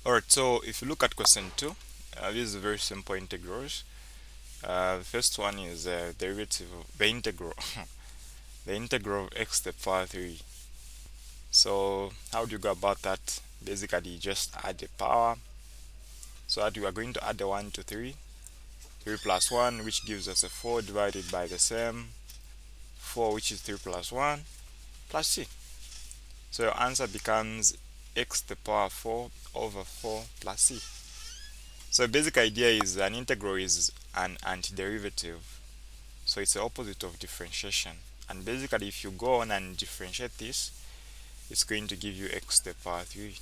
Alright, so if you look at question 2, this is very simple integrals. The first one is derivative of the integral, the integral of x to the power 3. So how do you go about that? Basically, you just add the power. So that you are going to add the 1 to 3, 3 plus 1, which gives us a 4 divided by the same 4, which is 3 plus 1, plus c. So your answer becomes x to the power 4 over 4 plus c. So the basic idea is an integral is an antiderivative. So it's the opposite of differentiation. And basically, if you go on and differentiate this, it's going to give you x to the power 3.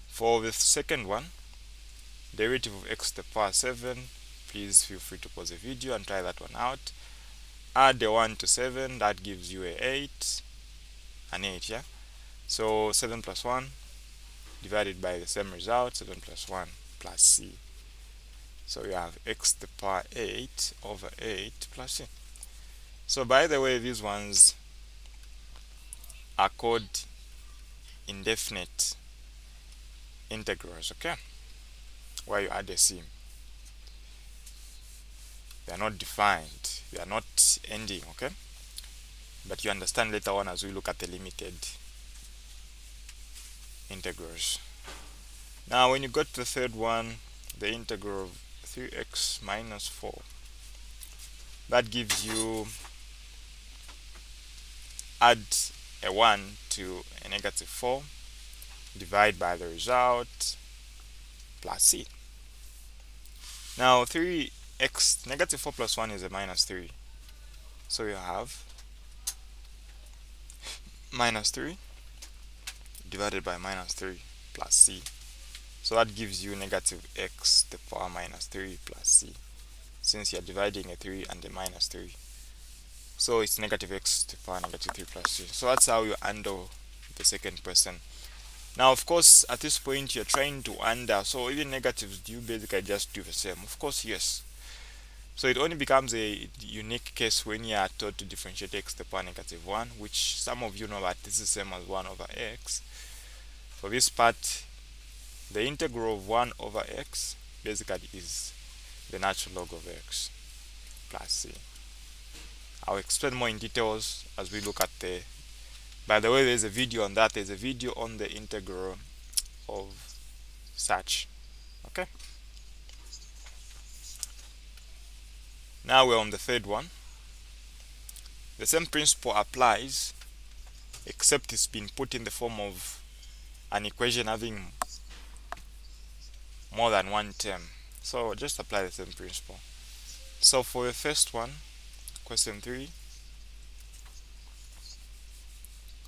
For the second one, derivative of x to the power 7, please feel free to pause the video and try that one out. Add the 1 to 7, that gives you an 8, yeah? So 7 plus 1 divided by the same result, 7 plus 1 plus c. So you have x to the power 8 over 8 plus c. So by the way, these ones are called indefinite integrals, okay? Where you add a c. They are not defined, they are not ending, okay? But you understand later on as we look at the limited integrals. Now when you go to the third one, the integral of 3x minus 4, that gives you add a 1 to a negative 4, divide by the result, plus c. Now 3x, negative 4 plus 1 is a minus 3. So you have minus 3 divided by minus 3 plus c. So that gives you negative x to the power minus 3 plus c, since you're dividing a 3 and a minus 3. So it's negative x to the power negative 3 plus c. So that's how you handle the second question. Now, of course, at this point you're trying to under, so even negatives, you basically just do the same. Of course, yes. So it only becomes a unique case when you are taught to differentiate x to the power negative 1, which some of you know that this is the same as 1 over x. For this part, the integral of 1 over x basically is the natural log of x plus c. I'll explain more in details as we look at the, by the way, there's a video on that. There's a video on the integral of such, okay? Now we're on the third one. The same principle applies, except it's been put in the form of an equation having more than one term. So just apply the same principle. So for the first one, question 3,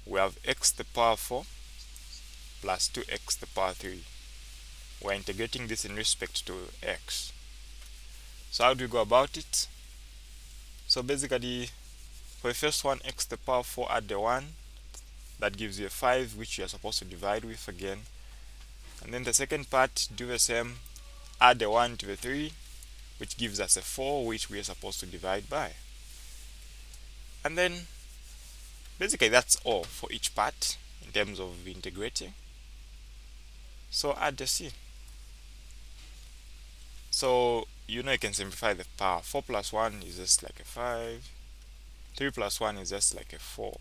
we have x to the power 4 plus 2x to the power 3. We're integrating this in respect to x. So how do we go about it? So basically, for the first one, x to the power 4, add the 1, that gives you a 5, which you are supposed to divide with again. And then the second part, do the same, add the 1 to the 3, which gives us a 4, which we are supposed to divide by. And then basically that's all for each part in terms of integrating. So add the c. So you know you can simplify the power. 4 plus 1 is just like a 5. 3 plus 1 is just like a 4.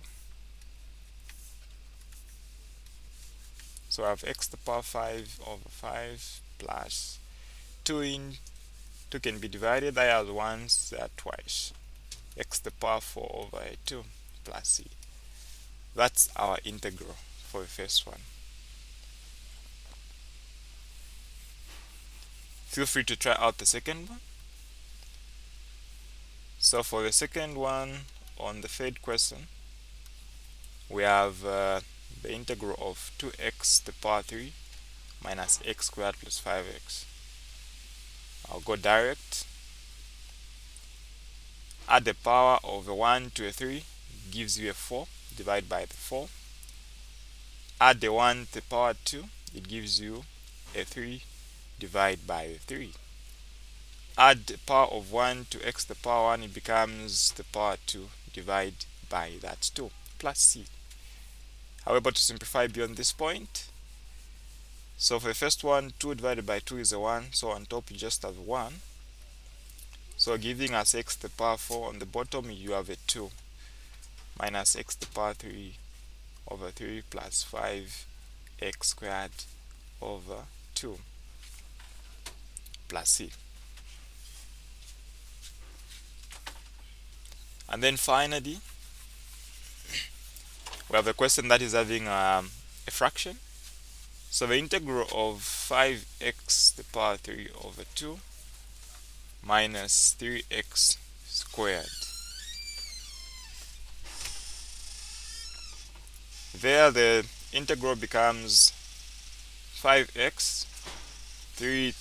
So I have x to the power 5 over 5 plus 2 in 2 can be divided. I have once, that twice. X to the power 4 over 2 plus c. That's our integral for the first one. Feel free to try out the second one. So for the second one, on the third question, we have the integral of 2x to the power 3 minus x squared plus 5x. I'll go direct. Add the power of a 1 to a 3 gives you a 4, divide by the 4. Add the 1 to the power 2, it gives you a 3, divide by the 3. Add the power of 1 to x to the power 1, it becomes the power 2, divide by that 2, plus c. However, to simplify beyond this point, So for the first one, 2 divided by 2 is a 1, so on top you just have 1. So giving us x to the power 4. On the bottom you have a 2 minus x to the power 3 over 3 plus 5x squared over 2 plus c. And then finally, we have a question that is having a fraction. So the integral of 5x to the power 3 over 2 minus 3x squared. There the integral becomes 5x 3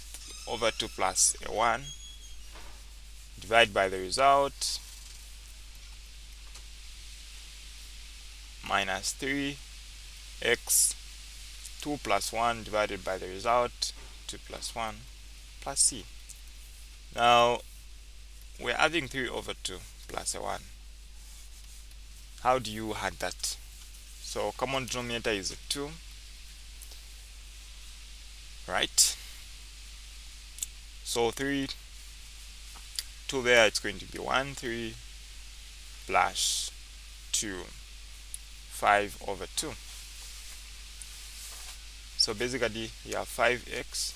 over 2 plus a 1 divided by the result minus 3x 2 plus 1 divided by the result 2 plus 1 plus c. Now we're adding 3 over 2 plus a 1. How do you add that? So common denominator is a 2, right? So 3, 2 there, it's going to be 1, 3 plus 2, 5 over 2. So basically you have 5x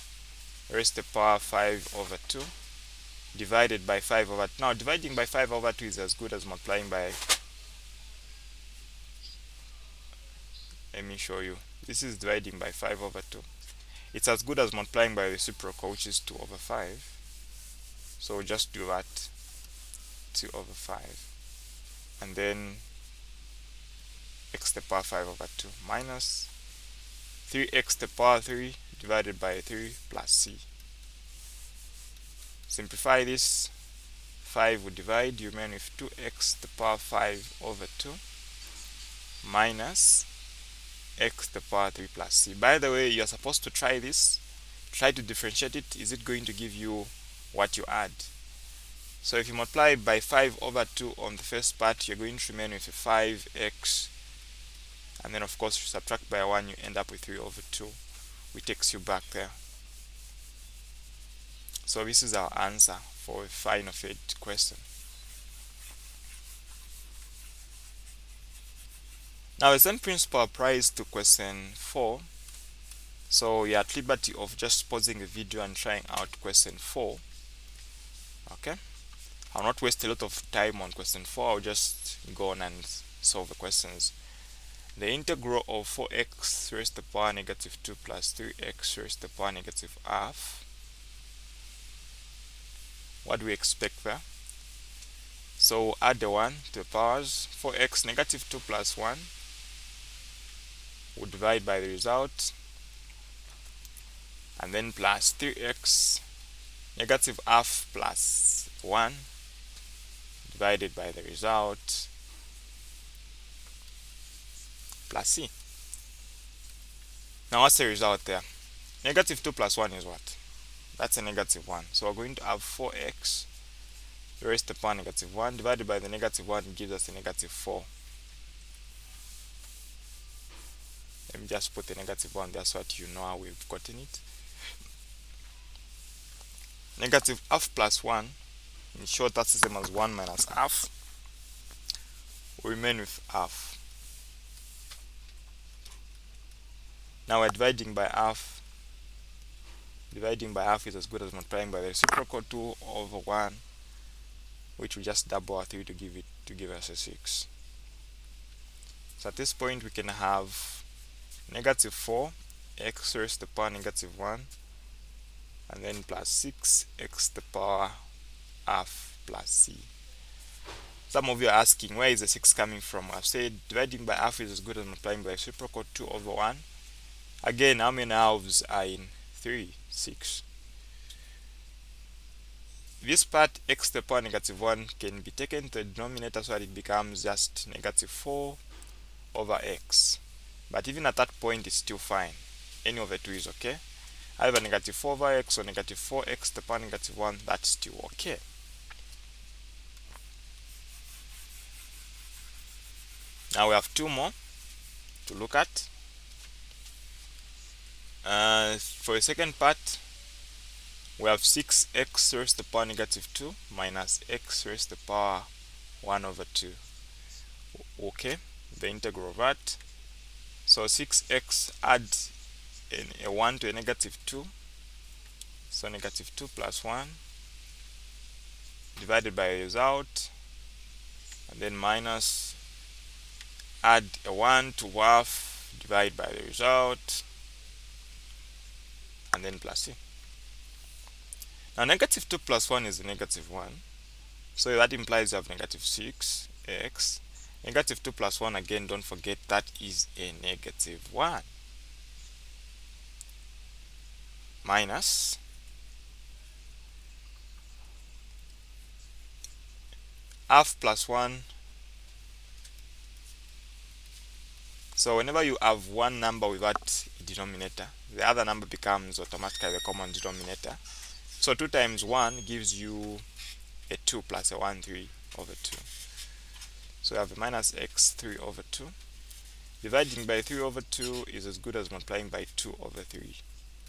raised to the power 5 over 2 divided by 5 over 2. Now dividing by 5 over 2 is as good as multiplying by, let me show you, this is dividing by 5 over 2. It's as good as multiplying by the reciprocal, which is 2 over 5. So just do that, 2 over 5, and then x to the power 5 over 2 minus 3x to the power 3 divided by 3 plus c. Simplify this, 5 would divide, you remain with 2x to the power 5 over 2 minus x to the power 3 plus c. By the way, you are supposed to try this, try to differentiate it. Is it going to give you what you add? So if you multiply by 5 over 2 on the first part, you're going to remain with a 5x, and then of course you subtract by 1, you end up with 3 over 2, which takes you back there. So this is our answer for a final third question. Now the same principle applies to question 4. So you're at liberty of just pausing the video and trying out question 4. Okay, I'll not waste a lot of time on question 4. I'll just go on and solve the questions. The integral of 4x raised to the power negative 2 plus 3x raised to the power negative half. What do we expect there? So add the 1 to the powers. 4x negative 2 plus 1 would divide by the result, and then plus 3x negative half plus 1 divided by the result plus c. Now what's the result there? Negative 2 plus 1 is what? That's a negative 1. So we're going to have 4x raised to the power negative 1 divided by the negative 1 gives us a negative 4. Let me just put the negative 1 there so that you know how we've gotten it. Negative half plus 1, in short that's the same as 1 minus half. We remain with half. Now we're dividing by half. Dividing by half is as good as multiplying by the reciprocal, 2 over 1, which we just double our 3 to give us a 6. So at this point we can have negative 4 x raised to the power negative 1, and then plus 6 x to the power half plus c. Some of you are asking, where is the 6 coming from? I've said dividing by half is as good as multiplying by reciprocal, 2 over 1. Again, how many halves are in 3? 6. This part x to the power negative 1 can be taken to the denominator so that it becomes just negative 4 over x. But even at that point it's still fine. Any of the two is okay. Either negative 4 over x or negative 4x to the power negative 1, that's still okay. Now we have two more to look at. For the second part, we have 6x raised to the power negative 2 minus x raised to the power 1 over 2. Okay, the integral of that. So 6x, add a 1 to a negative 2. So negative 2 plus 1 divided by a result, and then minus, add a 1 to half, divide by the result, and then plus c. Now negative 2 plus 1 is a negative 1. So that implies you have negative 6x. Negative 2 plus 1, again, don't forget, that is a negative 1. Minus half plus 1. So whenever you have one number without a denominator, the other number becomes automatically the common denominator. So 2 times 1 gives you a 2 plus a 1, 3 over 2. So we have a minus x 3 over 2. Dividing by 3 over 2 is as good as multiplying by 2 over 3,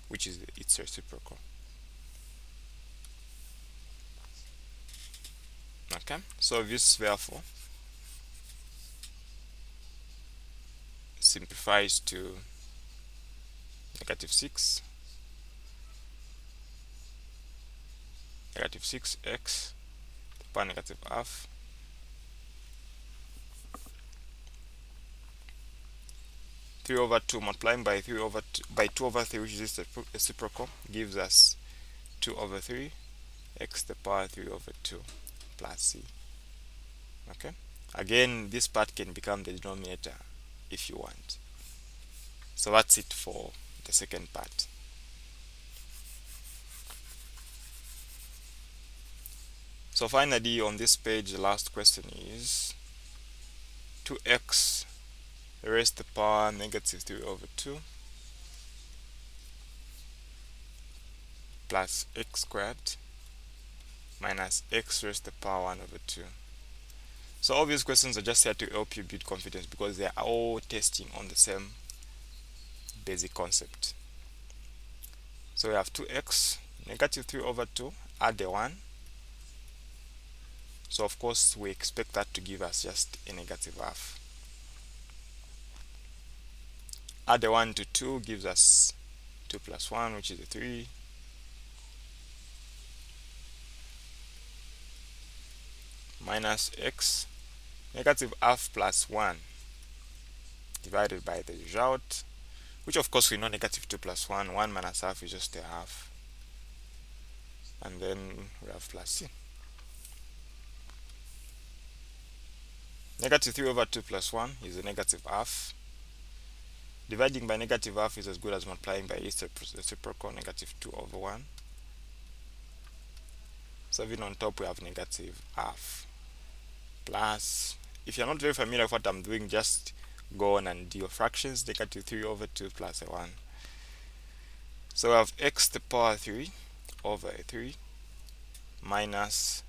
which is its reciprocal. Okay, so this therefore simplifies to negative 6, negative 6x to the power negative half, (3 over 2) multiplying by 2 over 3, which is the reciprocal, gives us 2 over 3 x to the power 3 over 2 plus c. Okay, again, this part can become the denominator if you want. So that's it for the second part. So finally, on this page, the last question is 2x raised to the power negative 3 over 2 plus x squared minus x raised to the power 1 over 2. So all these questions are just here to help you build confidence because they are all testing on the same basic concept. So we have 2x, negative 3 over 2, add a 1. So of course we expect that to give us just a negative half. Add a 1 to 2 gives us 2 plus 1, which is a 3. Minus x, negative half plus 1 divided by the result, which of course we know negative 2 plus 1, 1 minus half is just a half. And then we have plus c. Negative 3 over 2 plus 1 is a negative half. Dividing by negative half is as good as multiplying by its reciprocal, negative 2 over 1. So even on top we have negative half. Plus, if you're not very familiar with what I'm doing, just go on and do your fractions. Negative 3 over 2 plus a 1. So we have x to the power 3 over a 3 minus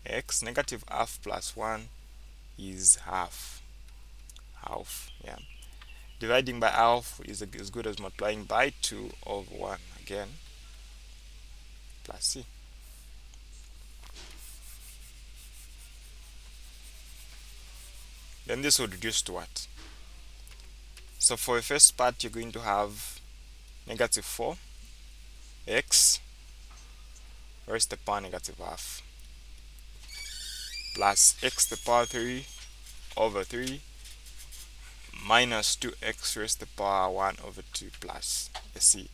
x, negative half plus 1 is half. Yeah. Dividing by half is as good as multiplying by 2 over 1 again, plus c. Then this would reduce to what? So for the first part, you're going to have negative 4 x raised to the power negative half plus x to the power 3 over 3 minus 2x raised to the power 1 over 2 plus a c.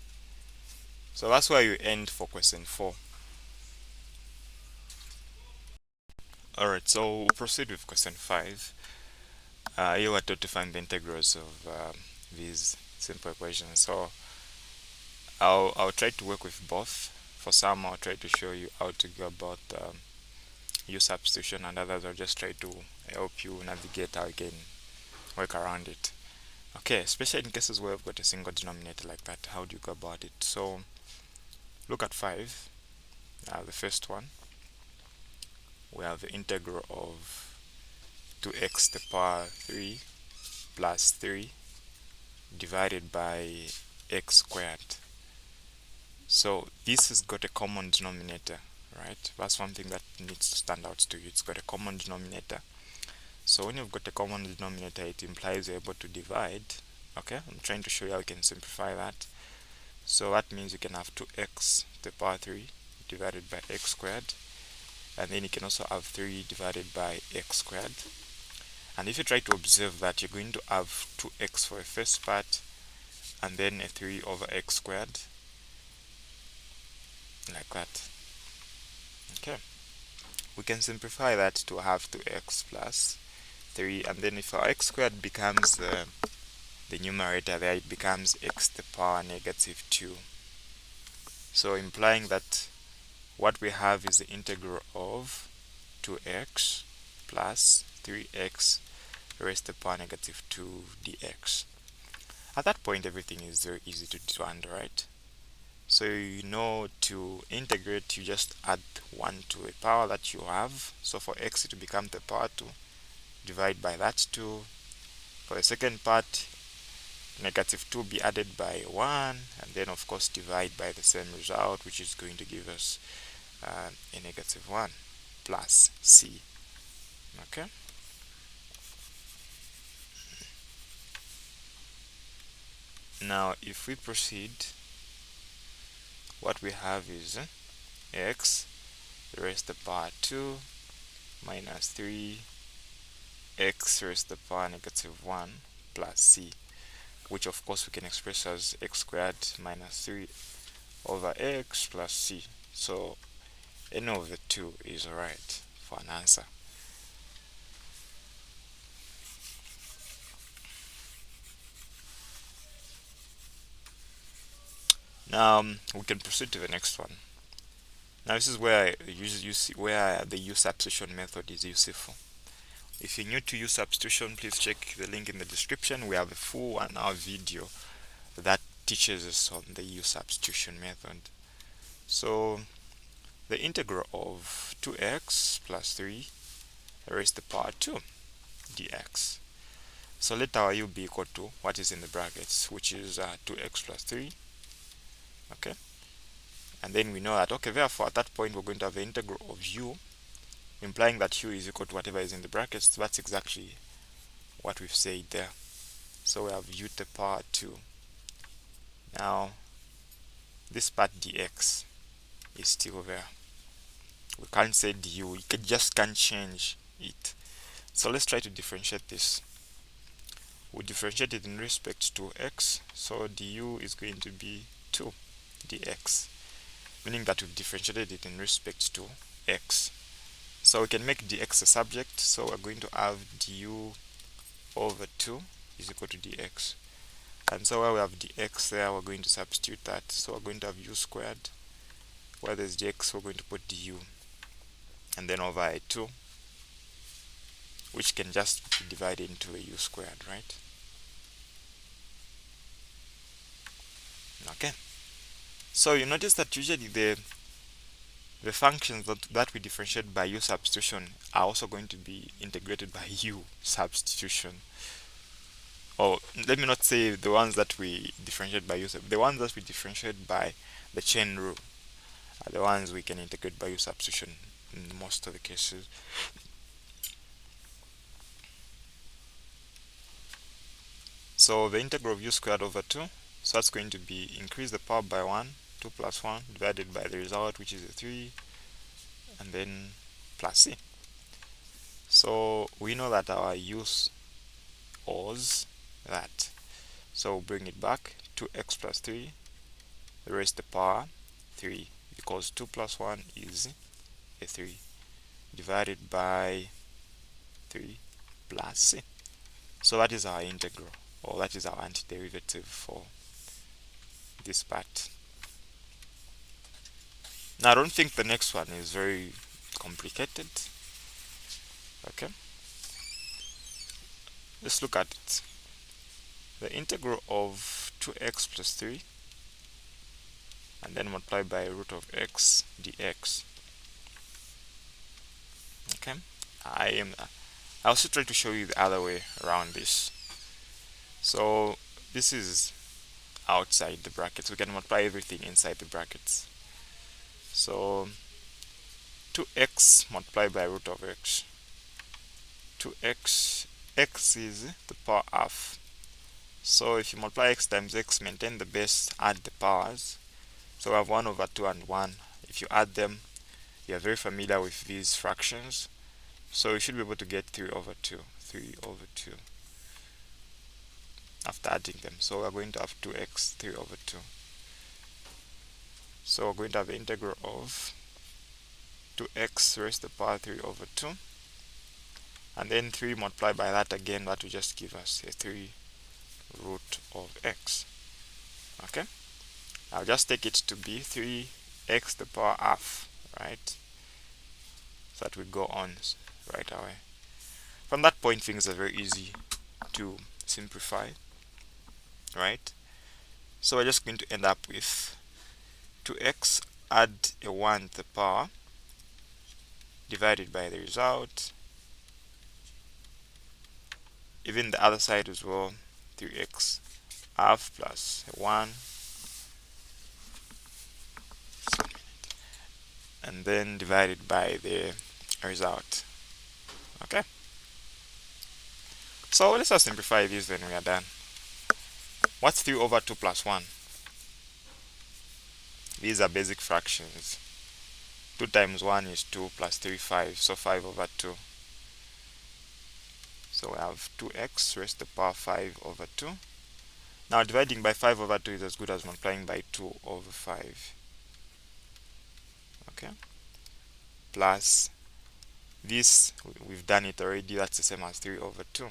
So that's where you end for question 4. Alright, so we'll proceed with question 5. You are taught to find the integrals of these simple equations. So I'll try to work with both. For some, I'll try to show you how to go about U-substitution, and others I'll just try to help you navigate how you can work around it. Okay, especially in cases where we've got a single denominator like that, how do you go about it? So look at 5, the first one. We have the integral of 2x to the power 3 plus 3 divided by x squared. So this has got a common denominator, right? That's one thing that needs to stand out to you. It's got a common denominator. So when you've got a common denominator, it implies you're able to divide. Okay, I'm trying to show you how you can simplify that. So that means you can have 2x to the power 3 divided by x squared, and then you can also have 3 divided by x squared. And if you try to observe that, you're going to have 2x for the first part, and then a 3 over x squared, like that. Okay, we can simplify that to have 2x plus 3, and then if our x squared becomes the numerator there, it becomes x to the power negative 2. So implying that what we have is the integral of 2x plus 3x raised to the power negative 2 dx. At that point, everything is very easy to handle, right? So you know, to integrate, you just add 1 to a power that you have. So for x, it will become the power 2. Divide by that 2. For the second part, negative 2 be added by 1, and then of course divide by the same result, which is going to give us a negative 1 plus c. Okay, now if we proceed, what we have is x raised to the power 2 minus 3 x raised to the power negative 1 plus c, which of course we can express as x squared minus 3 over x plus c. So any of the two is alright for an answer. Now we can proceed to the next one. Now this is where where the U-substitution method is useful. If you're new to U-substitution, please check the link in the description. We have a full 1-hour video that teaches us on the U-substitution method. So the integral of 2x plus 3 raised to the power 2 dx. So let our u be equal to what is in the brackets, which is 2x plus 3. Okay, and then we know that, okay, therefore at that point we're going to have the integral of u, implying that u is equal to whatever is in the brackets. That's exactly what we've said there. So we have u to the power 2. Now this part dx is still there. We can't say du, you just can't change it. So let's try to differentiate this. We differentiate it in respect to x, so du is going to be 2 dx, meaning that we've differentiated it in respect to x. So we can make dx a subject, so we're going to have du over 2 is equal to dx. And so where we have dx there, we're going to substitute that. So we're going to have u squared. Where there's dx, we're going to put du. And then over a 2, which can just be divided into a u squared, right? Okay. So you notice that usually the functions that we differentiate by u substitution are also going to be integrated by u substitution. Or let me not say the ones that we differentiate by u sub, the ones that we differentiate by the chain rule are the ones we can integrate by u substitution in most of the cases. So the integral of u squared over 2, so that's going to be increase the power by 1, 2 plus 1 divided by the result, which is a 3, and then plus c. So we know that our use was that. So we'll bring it back, 2x plus 3 raised to the power 3, because 2 plus 1 is a 3, divided by 3 plus c. So that is our integral, or that is our antiderivative for this part. Now I don't think the next one is very complicated. Okay, let's look at it. The integral of 2x plus 3 and then multiply by root of x dx. Okay, I also try to show you the other way around this. So this is outside the brackets. We can multiply everything inside the brackets. So 2x multiplied by root of x. 2x, x is the power half. So if you multiply x times x, maintain the base, add the powers. So we have 1 over 2 and 1. If you add them, you are very familiar with these fractions. So you should be able to get 3 over 2. 3 over 2 after adding them. So we're going to have 2x 3 over 2. So we're going to have the integral of 2x raised to the power 3 over 2. And then 3 multiplied by that again, that will just give us a 3 root of x. Okay? I'll just take it to be 3x to the power half, right? So that we go on right away. From that point, things are very easy to simplify, right? So we're just going to end up with 2x, add a 1 to the power, divided by the result. Even the other side as well, 3x half plus a 1, and then divided by the result. Okay, so let's just simplify this, then we are done. What's 3 over 2 plus 1? These are basic fractions. 2 times 1 is 2 plus 3 5, so 5 over 2. So we have 2x raised to the power 5 over 2. Now dividing by 5 over 2 is as good as multiplying by 2 over 5. Okay, plus this, we've done it already, that's the same as 3 over 2.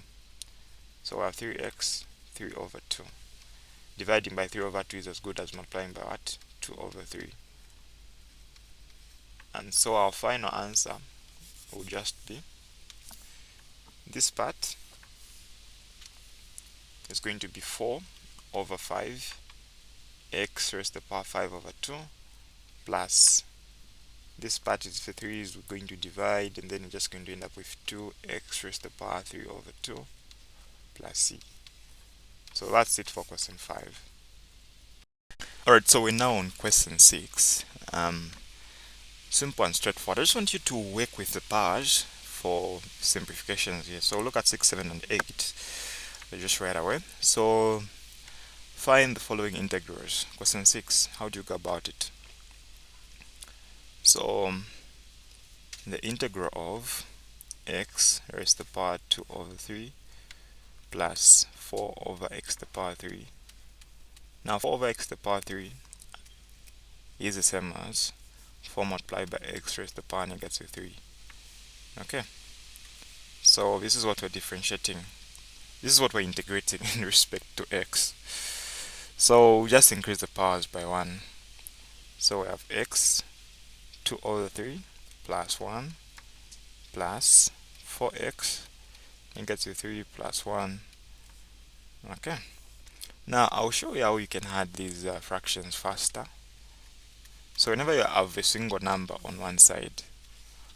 So we have 3x 3 over 2. Dividing by 3 over 2 is as good as multiplying by what? 2 over 3. And so our final answer will just be this part is going to be 4 over 5 x raised to the power 5 over 2 plus this part is for 3 is going to divide, and then we're just going to end up with 2x raised to the power 3 over 2 plus c. So that's it for question 5. Alright, so we're now on question 6. Simple and straightforward. I just want you to work with the powers for simplifications here. So look at 6, 7, and 8 just right away. So find the following integrals. Question 6, how do you go about it? So the integral of x raised to the power 2 over 3 plus 4 over x to the power 3. Now 4 over x to the power 3 is the same as 4 multiplied by x raised to the power negative 3. Okay, so this is what we're differentiating. This is what we're integrating in respect to x. So we just increase the powers by 1. So we have x 2 over 3 plus 1 plus 4x negative 3 plus 1. Okay, now I'll show you how you can add these fractions faster. So whenever you have a single number on one side,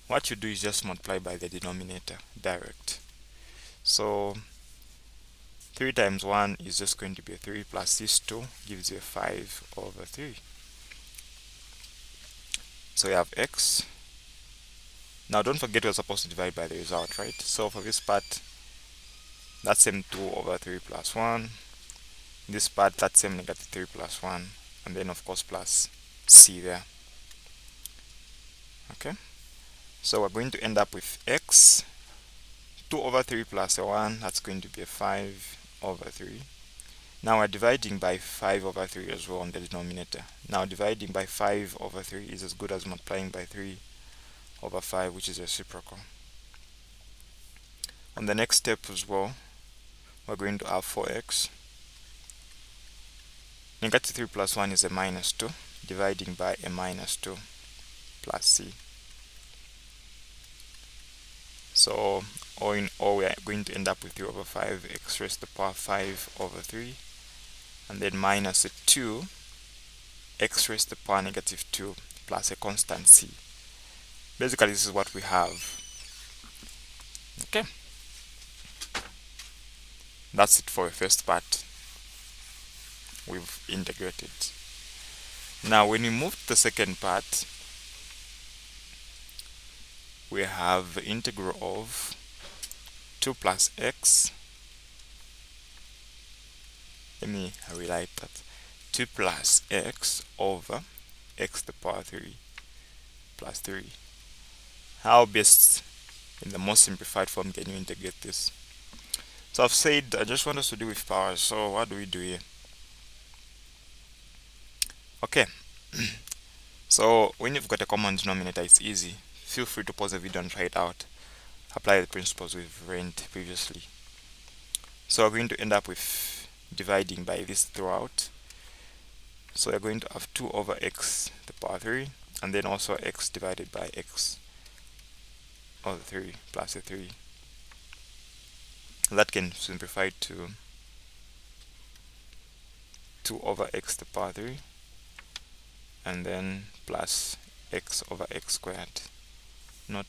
what you do is just multiply by the denominator direct. So 3 times 1 is just going to be a 3 plus this 2 gives you a 5 over 3. So you have x. Now don't forget we're supposed to divide by the result, right? So for this part, that's same 2 over 3 plus 1. This part, that's same negative 3 plus 1. And then of course plus c there. Okay, so we're going to end up with x 2 over 3 plus a 1, that's going to be a 5 over 3. Now we're dividing by 5 over 3 as well on the denominator. Now dividing by 5 over 3 is as good as multiplying by 3 over 5, which is reciprocal. On the next step as well, we're going to have 4x. Negative 3 plus 1 is a minus 2, dividing by a minus 2 plus c. So all in all, we are going to end up with 3 over 5 x raised to the power 5 over 3, and then minus a 2 x raised to the power negative 2 plus a constant c. Basically this is what we have. Okay, that's it for the first part. we've integrated. Now when we move to the second part, we have the integral of 2 plus x. Let me rewrite that. 2 plus x over x to the power 3 plus 3. How best, in the most simplified form, can you integrate this? So I've said I just want us to do with powers. So what do we do here? Okay. So when you've got a common denominator, it's easy. Feel free to pause the video and try it out. Apply the principles we've learned previously. So we're going to end up with dividing by this throughout. So we're going to have 2 over x to the power 3, and then also x divided by x over 3 plus a 3. That can simplify to 2 over x to the power 3, and then plus x over x squared. Not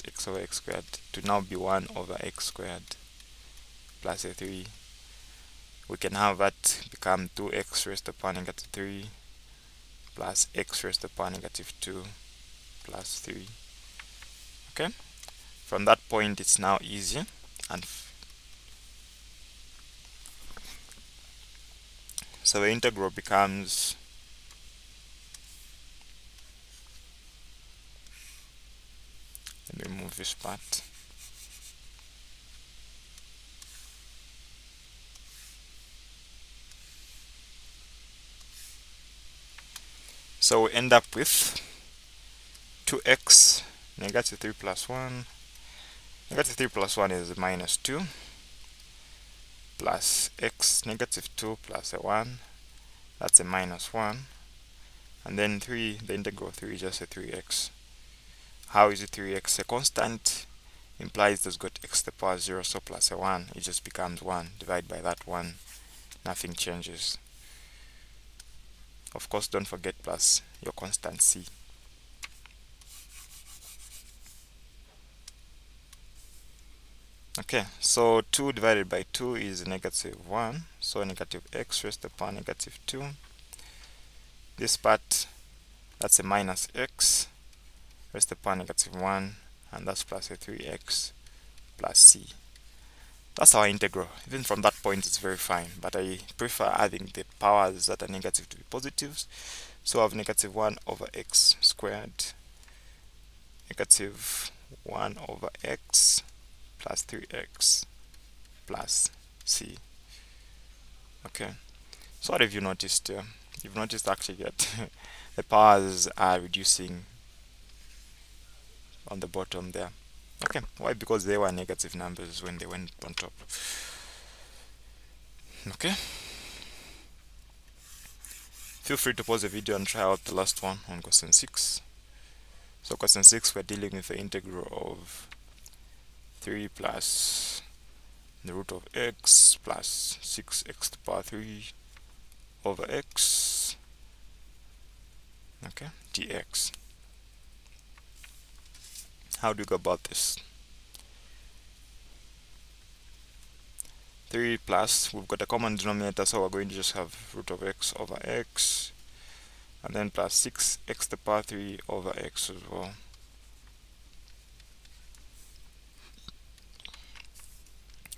x over x squared, to now be 1 over x squared plus a 3. We can have that become 2x raised to the power negative 3 plus x raised to the power negative 2 plus 3. Okay, from that point it's now easy, and so the integral becomes let me move this part. So we end up with 2x negative 3 plus 1. Negative 3 plus 1 is minus 2 plus x negative 2 plus a 1. That's a minus 1. And then 3, the integral of 3 is just a 3x. How is it 3x? A constant implies there's got x to the power 0, so plus a 1, it just becomes 1. Divide by that 1, nothing changes. Of course, don't forget plus your constant c. Okay, so 2 divided by 2 is negative 1, so negative x raised to the power negative 2. This part, that's a minus x raised to the power negative 1, and that's plus a 3x plus c. That's our integral. Even from that point, it's very fine, but I prefer adding the powers that are negative to be positives. So I have negative 1 over x squared, negative 1 over x plus 3x plus c. Okay, so what have you noticed? You've noticed actually that the powers are reducing on the bottom there. Okay, why? Because they were negative numbers when they went on top. Okay, feel free to pause the video and try out the last one on question 6. So question 6, we're dealing with the integral of 3 plus the root of x plus 6x to the power 3 over x, okay, dx. How do you go about this? 3 plus, we've got a common denominator, so we're going to just have root of x over x, and then plus 6x to the power 3 over x as well.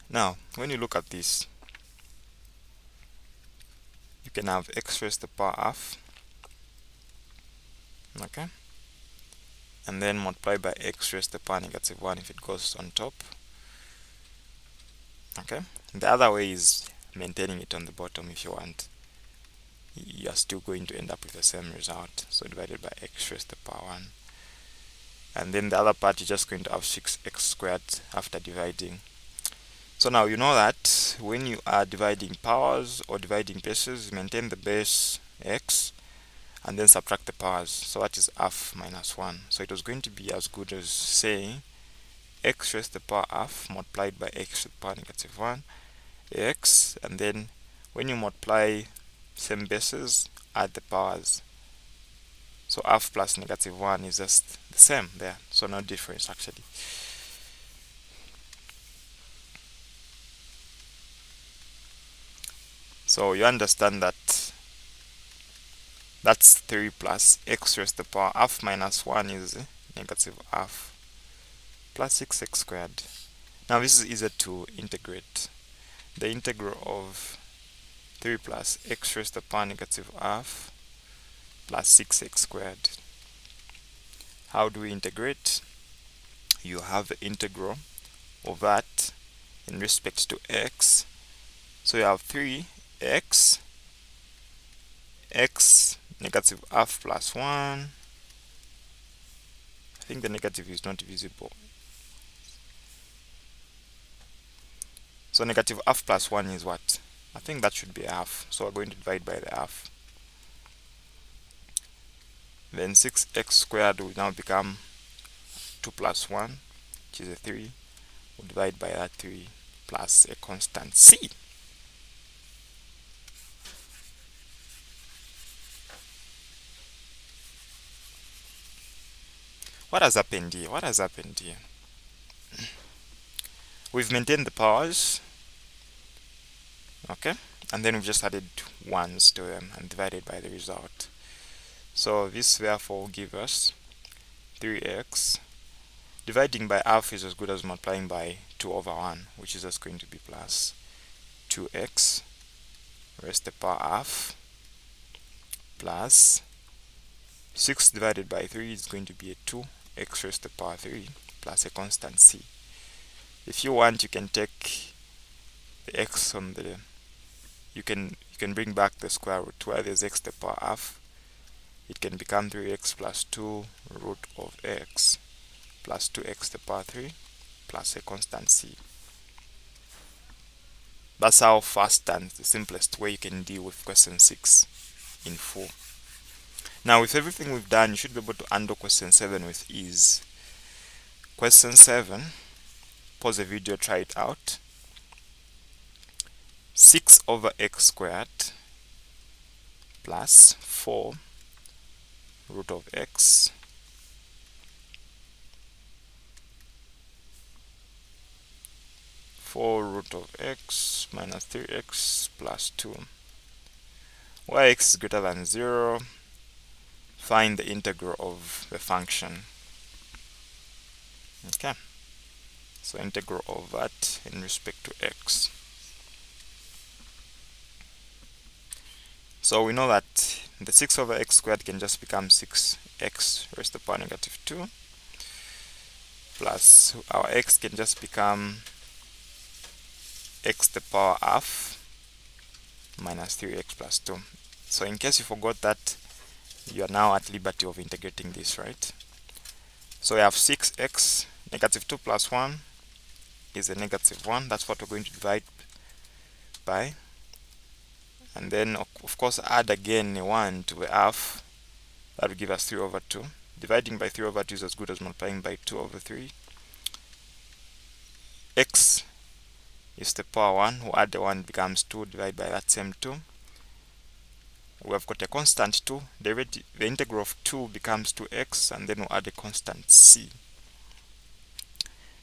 Now, when you look at this, you can have x raised to the power half, okay, and then multiply by x raised to the power negative 1 if it goes on top. Okay, the other way is maintaining it on the bottom. If you want, you're still going to end up with the same result, so divided by x raised to the power 1, and then the other part you're just going to have 6x squared after dividing. So now you know that when you are dividing powers or dividing bases, maintain the base x and then subtract the powers. So that is half minus 1. So it was going to be as good as saying x raised to the power half multiplied by x to the power negative 1 x, and then when you multiply same bases, add the powers. So half plus negative 1 is just the same there, so no difference actually. So you understand that that's 3 plus x raised to the power half minus 1 is negative half plus 6x squared. Now this is easier to integrate. The integral of 3 plus x raised to the power negative half plus 6x squared. How do we integrate? You have the integral of that in respect to x. So you have 3x, x negative half plus 1. I think the negative is not visible. So negative half plus 1 is what? I think that should be a half. So we're going to divide by the half. Then 6x squared will now become 2 plus 1, which is a 3. We'll divide by that 3 plus a constant c. What has happened here? What has happened here? We've maintained the powers, okay, and then we've just added ones to them and divided by the result. So this therefore will give us 3x. Dividing by half is as good as multiplying by 2 over 1, which is just going to be plus 2x raised to the power half plus 6 divided by 3 is going to be a 2x raised to the power 3 plus a constant c. If you want, you can take the x on the, you can bring back the square root where there's x to the power half. It can become 3x plus 2 root of x plus 2x to the power 3 plus a constant c. That's how fast and the simplest way you can deal with question 6 in full. Now with everything we've done, you should be able to handle question 7 with ease. Question 7, pause the video, try it out. 6 over x squared plus 4 root of x root of x minus 3x plus 2. Where x is greater than 0, find the integral of the function. Okay, so integral of that in respect to x. So we know that the 6 over x squared can just become 6x raised to the power negative 2 plus our x can just become x to the power half minus 3x plus 2. So in case you forgot that, you are now at liberty of integrating this, right? So we have 6x, negative 2 plus 1 is a negative 1. That's what we're going to divide by. And then, of course, add again a 1 to the half. That will give us 3 over 2. Dividing by 3 over 2 is as good as multiplying by 2 over 3. X is the power 1. We'll add the 1, becomes 2. Divide by that same 2. We have got a constant 2. The integral of 2 becomes 2x, and then we'll add a constant c.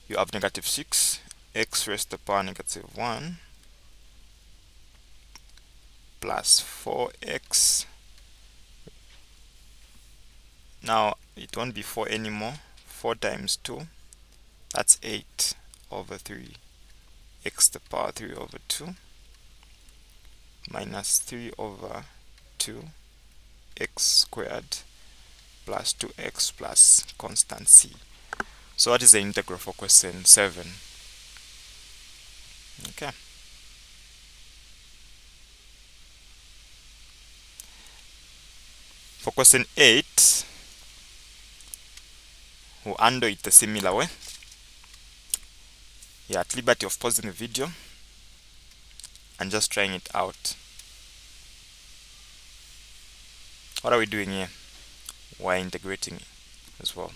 You have negative 6, x raised to the power negative 1 plus 4x. Now it won't be 4 anymore. 4 times 2, that's 8 over 3 x to the power 3 over 2 minus 3 over 2 x squared plus 2x plus constant c. So what is the integral for question 7? Okay. For question 8, we'll handle it a similar way. You're at liberty of pausing the video and just trying it out. What are we doing here? We're integrating as well.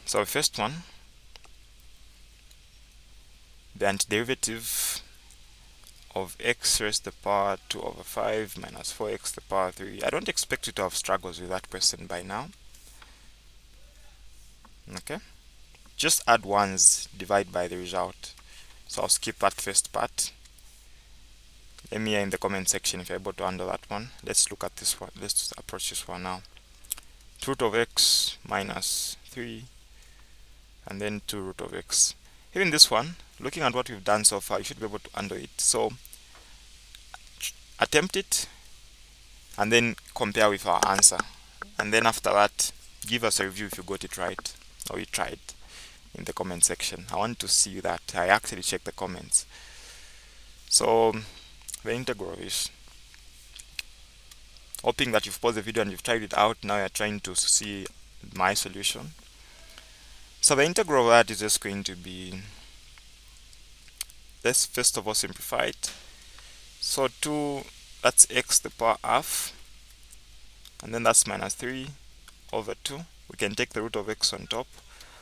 So the first one, the antiderivative of x raised to the power 2 over 5 minus 4x to the power 3. I don't expect you to have struggles with that question by now. Okay, just add ones, divide by the result. So I'll skip that first part. Let me in the comment section if you're able to handle that one. Let's look at this one. Let's approach this one now. Root of x minus 3 and then 2 root of x. Even this one, looking at what we've done so far, you should be able to handle it. So attempt it and then compare with our answer, and then after that give us a review if you got it right or you tried in the comment section. I want to see that. I actually check the comments. So the integral is, hoping that you've paused the video and you've tried it out. Now you're trying to see my solution. So the integral of that is just going to be, let's first of all simplify it. So 2, that's x to the power half, and then that's minus 3 over 2. We can take the root of x on top.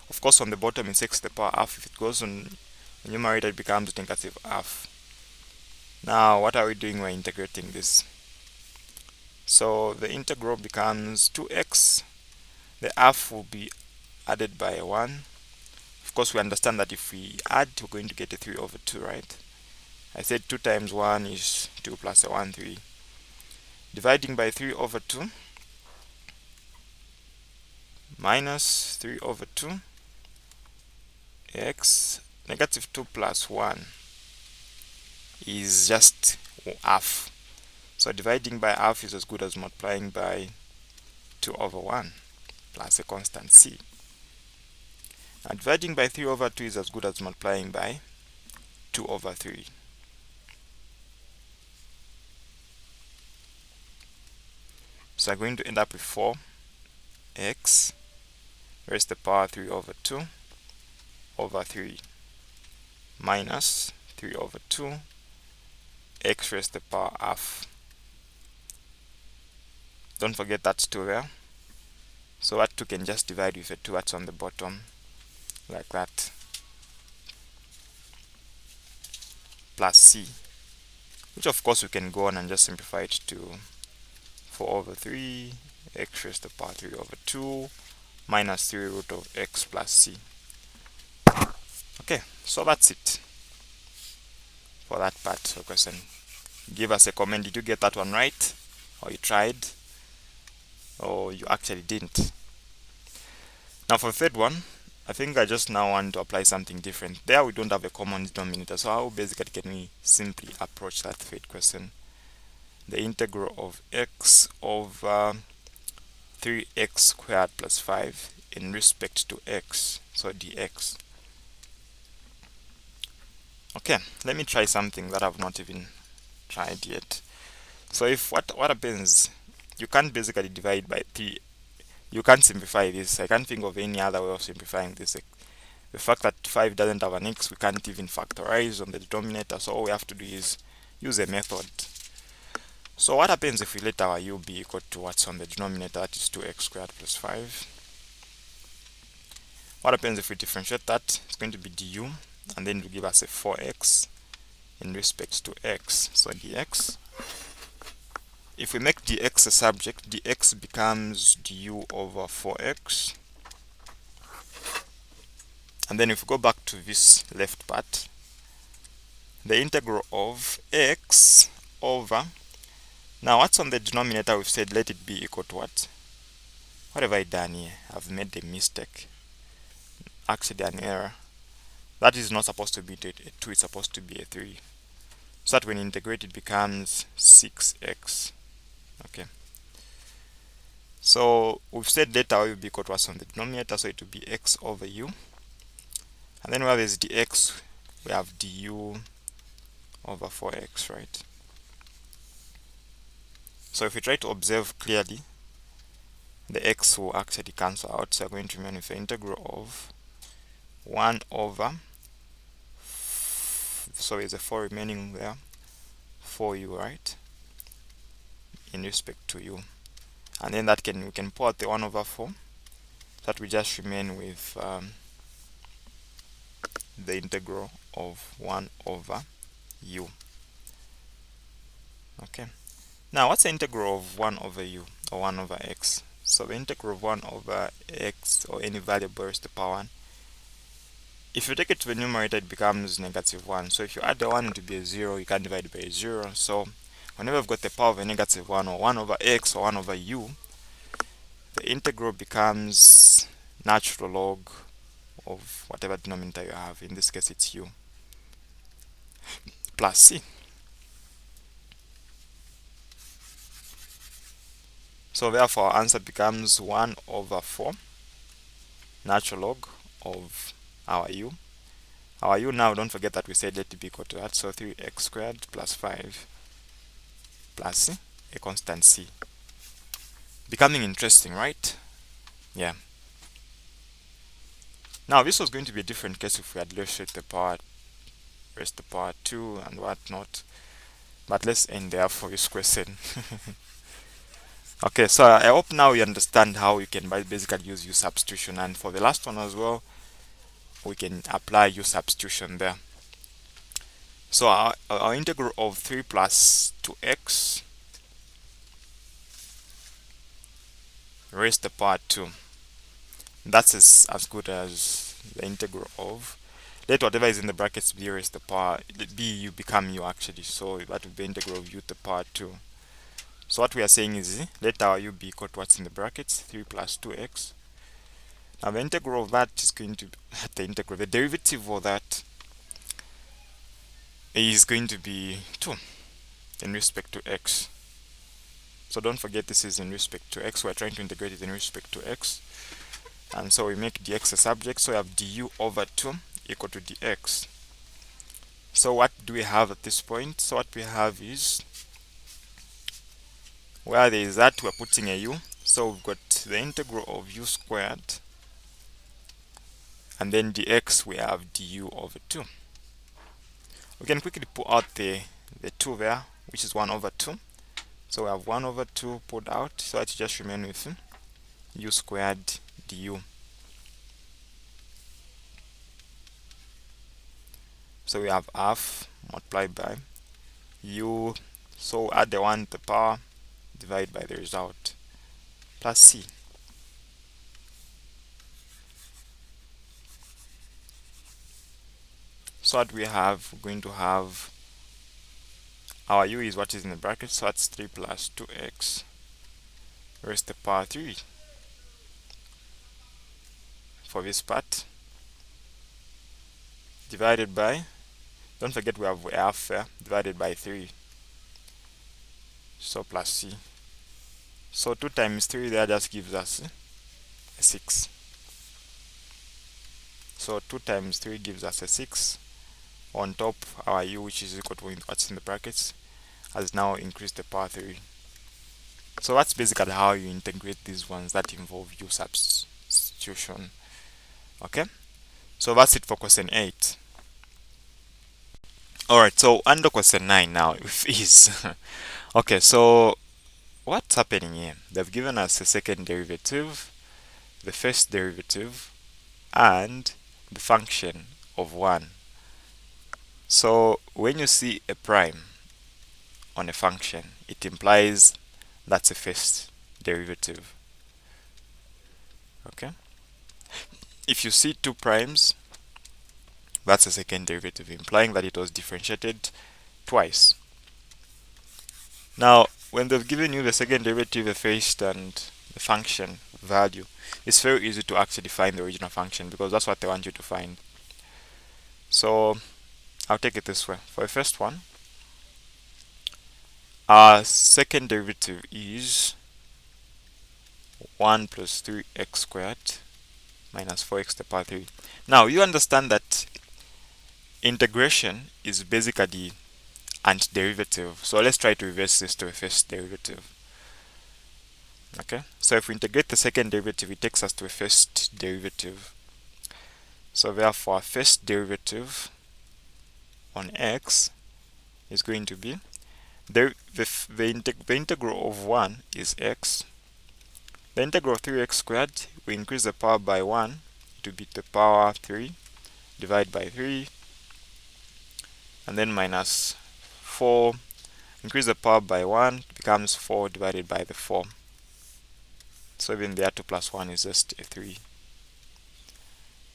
Of course on the bottom it's x to the power half. If it goes on the numerator it becomes negative half. Now what are we doing? We're integrating this. So the integral becomes 2x. The half will be added by 1. Of course we understand that if we add we're going to get a 3 over 2, right? I said 2 times 1 is 2 plus a 1, 3. Dividing by 3 over 2 minus 3 over 2 x, negative 2 plus 1 is just half. So dividing by half is as good as multiplying by 2 over 1 plus a constant c. Now dividing by 3 over 2 is as good as multiplying by 2 over 3. So I'm going to end up with 4x raised to the power 3 over 2 over 3 minus 3 over 2 x raised to the power half. Don't forget that's 2 there. So that 2 can just divide with a 2 that's on the bottom, like that, plus c, which of course we can go on and just simplify it to 4 over 3 x raised to the power 3 over 2 minus 3 root of x plus c. Okay, so that's it for that part of the question. Give us a comment. Did you get that one right, or you tried, or you actually didn't? Now for the third one, I think I just now want to apply something different. There we don't have a common denominator, so how basically can we simply approach that third question? The integral of x over 3x squared plus 5 in respect to x, so dx. Okay, let me try something that I've not even tried yet. So if what happens, you can't basically divide by 3. You can't simplify this. I can't think of any other way of simplifying this. The fact that 5 doesn't have an x, we can't even factorize on the denominator, so all we have to do is use a method. So what happens if we let our u be equal to what's on the denominator, that is 2x squared plus 5? What happens if we differentiate that? It's going to be du, and then it will give us a 4x in respect to x, so dx. If we make dx a subject, dx becomes du over 4x. And then if we go back to this left part, the integral of x over, now what's on the denominator, we've said let it be equal to what? What have I done here? I've made a mistake. Actually an error. That is not supposed to be a 2, it's supposed to be a 3. So that when you integrate it becomes 6x. Okay. So we've said let our u be equal to what's on the denominator, so it will be x over u. And then where there's dx, we have du over 4x, right? So if we try to observe clearly, the x will actually cancel out, so we're going to remain with the integral of 1 over, so there's a 4 remaining there, 4u, right, in respect to u. And then that we can pull out the 1 over 4, so that we just remain with the integral of 1 over u. Okay. Now what's the integral of 1 over u, or 1 over x? So the integral of 1 over x, or any variable raised to the power 1, if you take it to the numerator, it becomes -1. So if you add the 1 to be a 0, you can divide by 0. So whenever you've got the power of a -1 or 1 over x or 1 over u, the integral becomes natural log of whatever denominator you have. In this case, it's u plus c. So therefore, our answer becomes 1 over 4 natural log of our u. Our u now, don't forget that we said let it be equal to that. So 3x squared plus 5 plus a constant c. Becoming interesting, right? Yeah. Now this was going to be a different case if we had raised the power 2 and whatnot. But let's end there for this question. Okay, so I hope now you understand how you can basically use U-substitution, and for the last one as well, we can apply U-substitution there. So our integral of 3 plus 2x raised to the power 2. That's as good as the integral of, let whatever is in the brackets be raised to the power, be u become u actually. So that would be integral of u to the power 2. So what we are saying is, let our u be equal to what's in the brackets, 3 plus 2x. Now the integral of that is going to be, the derivative of that is going to be 2 in respect to x. So don't forget this is in respect to x. We're trying to integrate it in respect to x. And so we make dx a subject. So we have du over 2 equal to dx. So what do we have at this point? So what we have is, where there is that, we're putting a u. So we've got the integral of u squared. And then dx, we have du over 2. We can quickly put out the 2 there, which is 1 over 2. So we have 1 over 2 put out, so it just remain with u squared du. So we have half multiplied by u, so add the 1 to the power, divide by the result, plus c. So what we have, we're going to have our u is what is in the bracket, so that's 3 plus 2x raised to the power 3 for this part, divided by, don't forget we have half there, divided by 3, so plus c. So 2 times 3 there just gives us a 6. So 2 times 3 gives us a 6. On top, our u, which is equal to what's in the brackets, has now increased the power 3. So that's basically how you integrate these ones that involve U-substitution. Okay, so that's it for question 8. Alright, so under question 9 now is okay, so what's happening here? They've given us a second derivative, the first derivative, and the function of 1. So when you see a prime on a function, it implies that's a first derivative. Okay, if you see 2 primes, that's a second derivative, implying that it was differentiated twice. Now when they've given you the second derivative, the first, and the function value, it's very easy to actually find the original function, because that's what they want you to find. So I'll take it this way. For the first one, our second derivative is 1 plus 3x squared minus 4x to the power 3. Now you understand that integration is basically antiderivative. So let's try to reverse this to a first derivative. Okay, so if we integrate the second derivative, it takes us to a first derivative. So therefore, our first derivative on x is going to be the integral of 1 is x. The integral of 3x squared, we increase the power by 1 to be the power 3, divide by 3, and then minus 4, increase the power by 1, becomes 4 divided by the 4. So even there, 2 plus 1 is just a 3.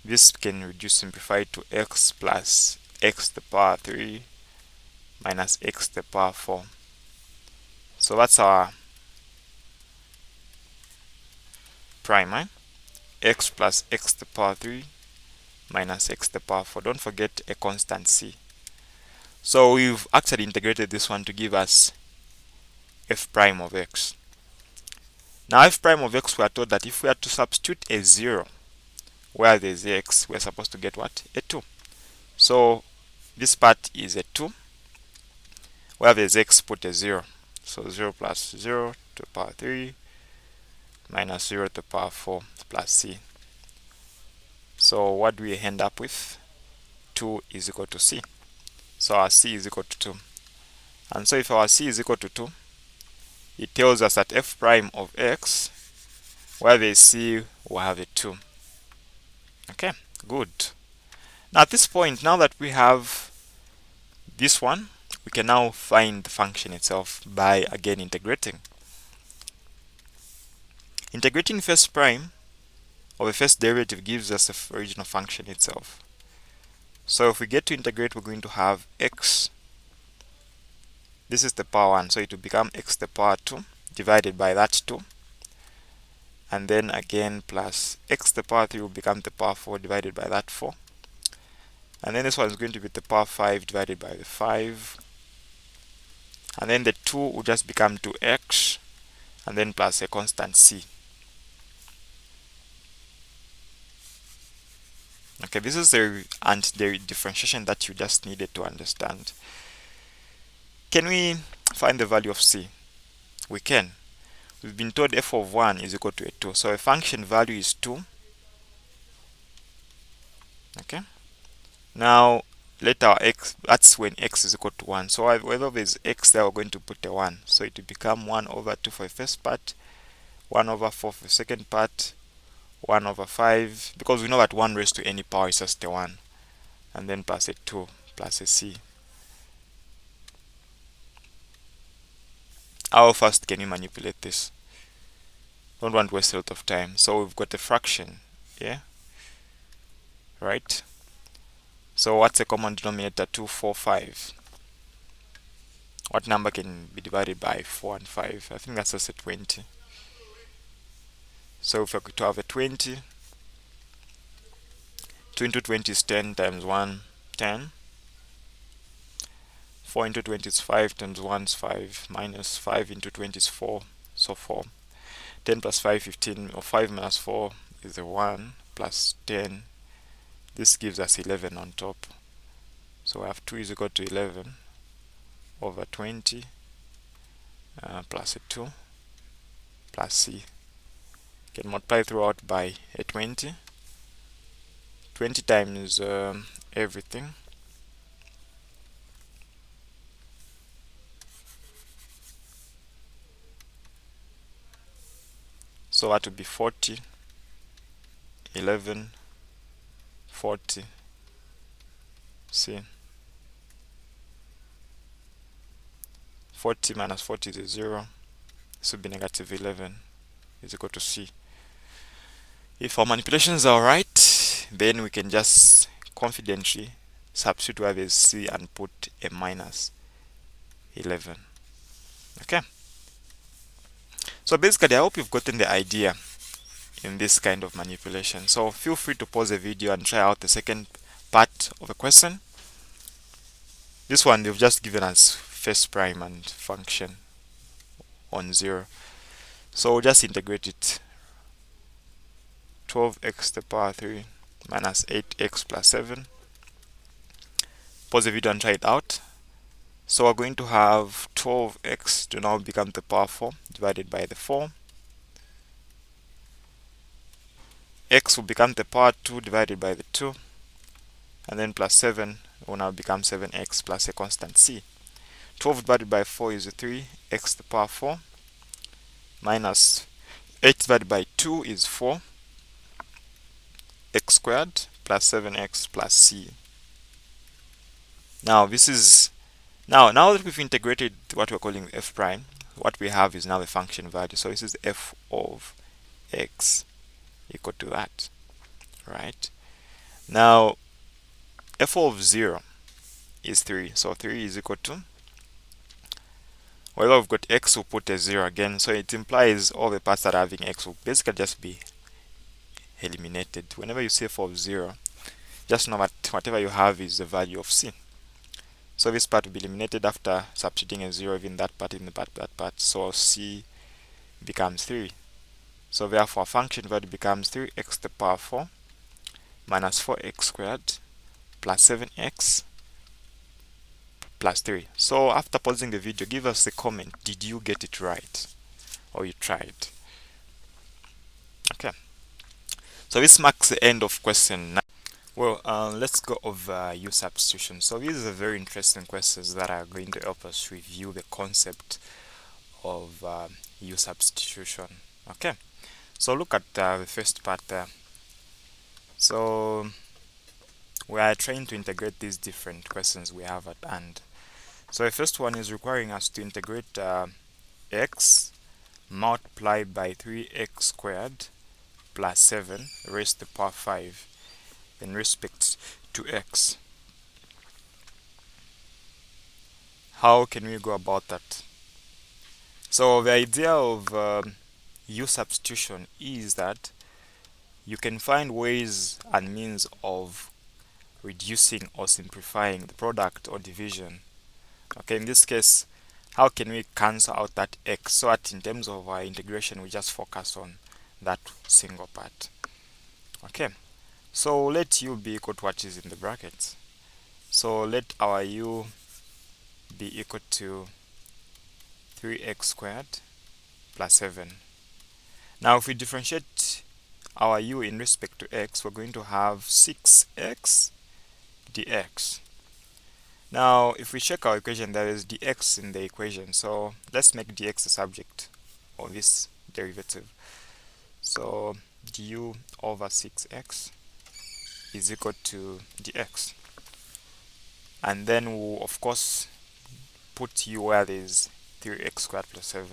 This can reduce, simplify to x plus x to the power 3 minus x to the power 4. So that's our prime, right? X plus x to the power 3 minus x to the power 4. Don't forget a constant c. So we've actually integrated this one to give us f prime of x. Now f prime of x, we are told that if we are to substitute a 0 where there's x, we're supposed to get what? A 2. So this part is a 2. Where there's x, put a 0. So 0 plus 0 to the power 3 minus 0 to the power 4 plus c. So what do we end up with? 2 is equal to c. So our c is equal to 2. And so if our c is equal to 2, it tells us that f prime of x, where there's c, will have a 2. Okay, good. Now at this point, now that we have this one, we can now find the function itself by again integrating. Integrating first prime of the first derivative gives us the original function itself. So if we get to integrate, we're going to have x. This is the power 1, so it will become x to the power 2 divided by that 2. And then again plus x to the power 3 will become the power 4 divided by that 4. And then this one is going to be the power 5 divided by the 5. And then the 2 will just become 2x, and then plus a constant c. Okay, this is the differentiation that you just needed to understand. Can we find the value of c? We can. We've been told f of 1 is equal to a 2. So a function value is 2. Okay. Now let our x, that's when x is equal to 1. So whether there's x there, we're going to put a 1. So it will become 1 over 2 for the first part, 1 over 4 for the second part, 1 over 5, because we know that 1 raised to any power is just a 1, and then plus a 2 plus a c. How fast can we manipulate this? Don't want to waste a lot of time. So we've got a fraction, yeah, right? So what's a common denominator? 2, 4, 5. What number can be divided by 4 and 5? I think that's just a 20. So if we're going to have a 20, 2 into 20 is 10 times 1, 10. 4 into 20 is 5 times 1 is 5, minus 5 into 20 is 4, so 4. 10 plus 5, 15, or 5 minus 4 is a 1, plus 10. This gives us 11 on top. So we have 2 is equal to 11 over 20 plus a 2 plus c. Can multiply throughout by a 20. 20 times everything. So that would be 40, 11, 40, c. 40 minus 40 is a 0. This would be negative 11 is equal to c. If our manipulations are right, then we can just confidently substitute where there's c and put a minus 11. Okay. So basically, I hope you've gotten the idea in this kind of manipulation. So feel free to pause the video and try out the second part of the question. This one, they've just given us first prime and function on 0. So we'll just integrate it. 12x to the power 3 minus 8x plus 7. Pause the video and try it out. So we're going to have 12x to now become the power 4 divided by the 4. X will become the power 2 divided by the 2. And then plus 7 will now become 7x plus a constant c. 12 divided by 4 is a 3, x to the power 4, minus 8 divided by 2 is 4, x squared plus 7x plus c. Now this is, now that we've integrated what we're calling f prime, what we have is now the function value. So this is f of x equal to that, right? Now f of 0 is 3, so 3 is equal to, wherever we've got x, we'll put a 0 again, so it implies all the parts that are having x will basically just be eliminated. Whenever you see f of 0, just know that whatever you have is the value of c. So this part will be eliminated after substituting a 0 in that part, that part, so c becomes 3. So therefore function value becomes 3x to the power 4 minus 4x squared plus 7x plus 3. So after pausing the video, give us a comment. Did you get it right? Or you tried? Okay. So this marks the end of question 9. Well, let's go over U-substitution. So these are very interesting questions that are going to help us review the concept of U-substitution. Okay. So look at the first part there. So we are trying to integrate these different questions we have at hand. So the first one is requiring us to integrate x multiplied by 3x squared plus 7 raised to the power 5 in respect to x. How can we go about that? So the idea of U-substitution is that you can find ways and means of reducing or simplifying the product or division. Okay, in this case, how can we cancel out that x so that in terms of our integration we just focus on that single part? Okay, so let u be equal to what is in the brackets. So let our u be equal to 3x squared plus 7. Now if we differentiate our u in respect to x, we're going to have 6x dx. Now if we check our equation, there is dx in the equation, so let's make dx the subject of this derivative. So du over 6x is equal to dx, and then we'll of course put u where there is 3x squared plus 7.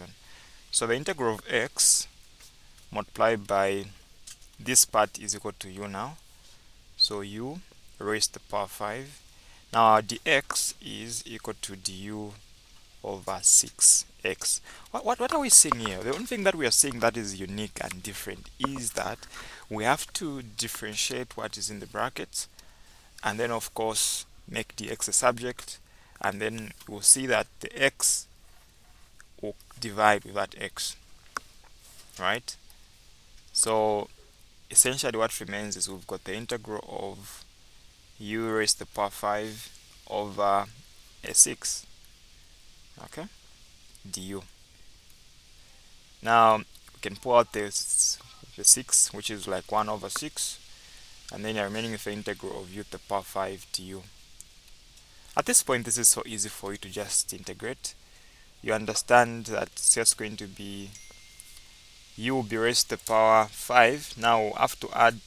So the integral of x multiplied by this part is equal to u now, so u raised to the power 5. Now our dx is equal to du over 6x. What are we seeing here? The only thing that we are seeing that is unique and different is that we have to differentiate what is in the brackets, and then of course make dx a subject, and then we'll see that the x will divide with that x, right? So essentially what remains is we've got the integral of u raised to the power 5 over a 6, okay, du. Now we can pull out the 6, which is like 1 over 6, and then you're remaining with the integral of u to the power 5 du. At this point, this is so easy for you to just integrate. You understand that it's just going to be u will be raised to the power 5. Now we'll have to add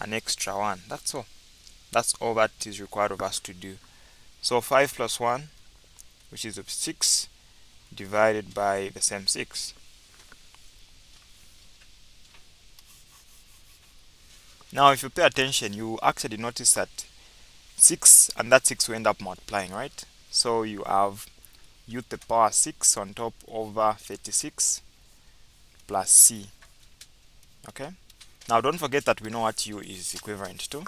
an extra 1. That's all. That's all that is required of us to do. So 5 plus 1, which is 6, divided by the same 6. Now if you pay attention, you actually notice that 6 and that 6 will end up multiplying, right? So you have u to the power 6 on top over 36 plus c. Okay? Now don't forget that we know what u is equivalent to.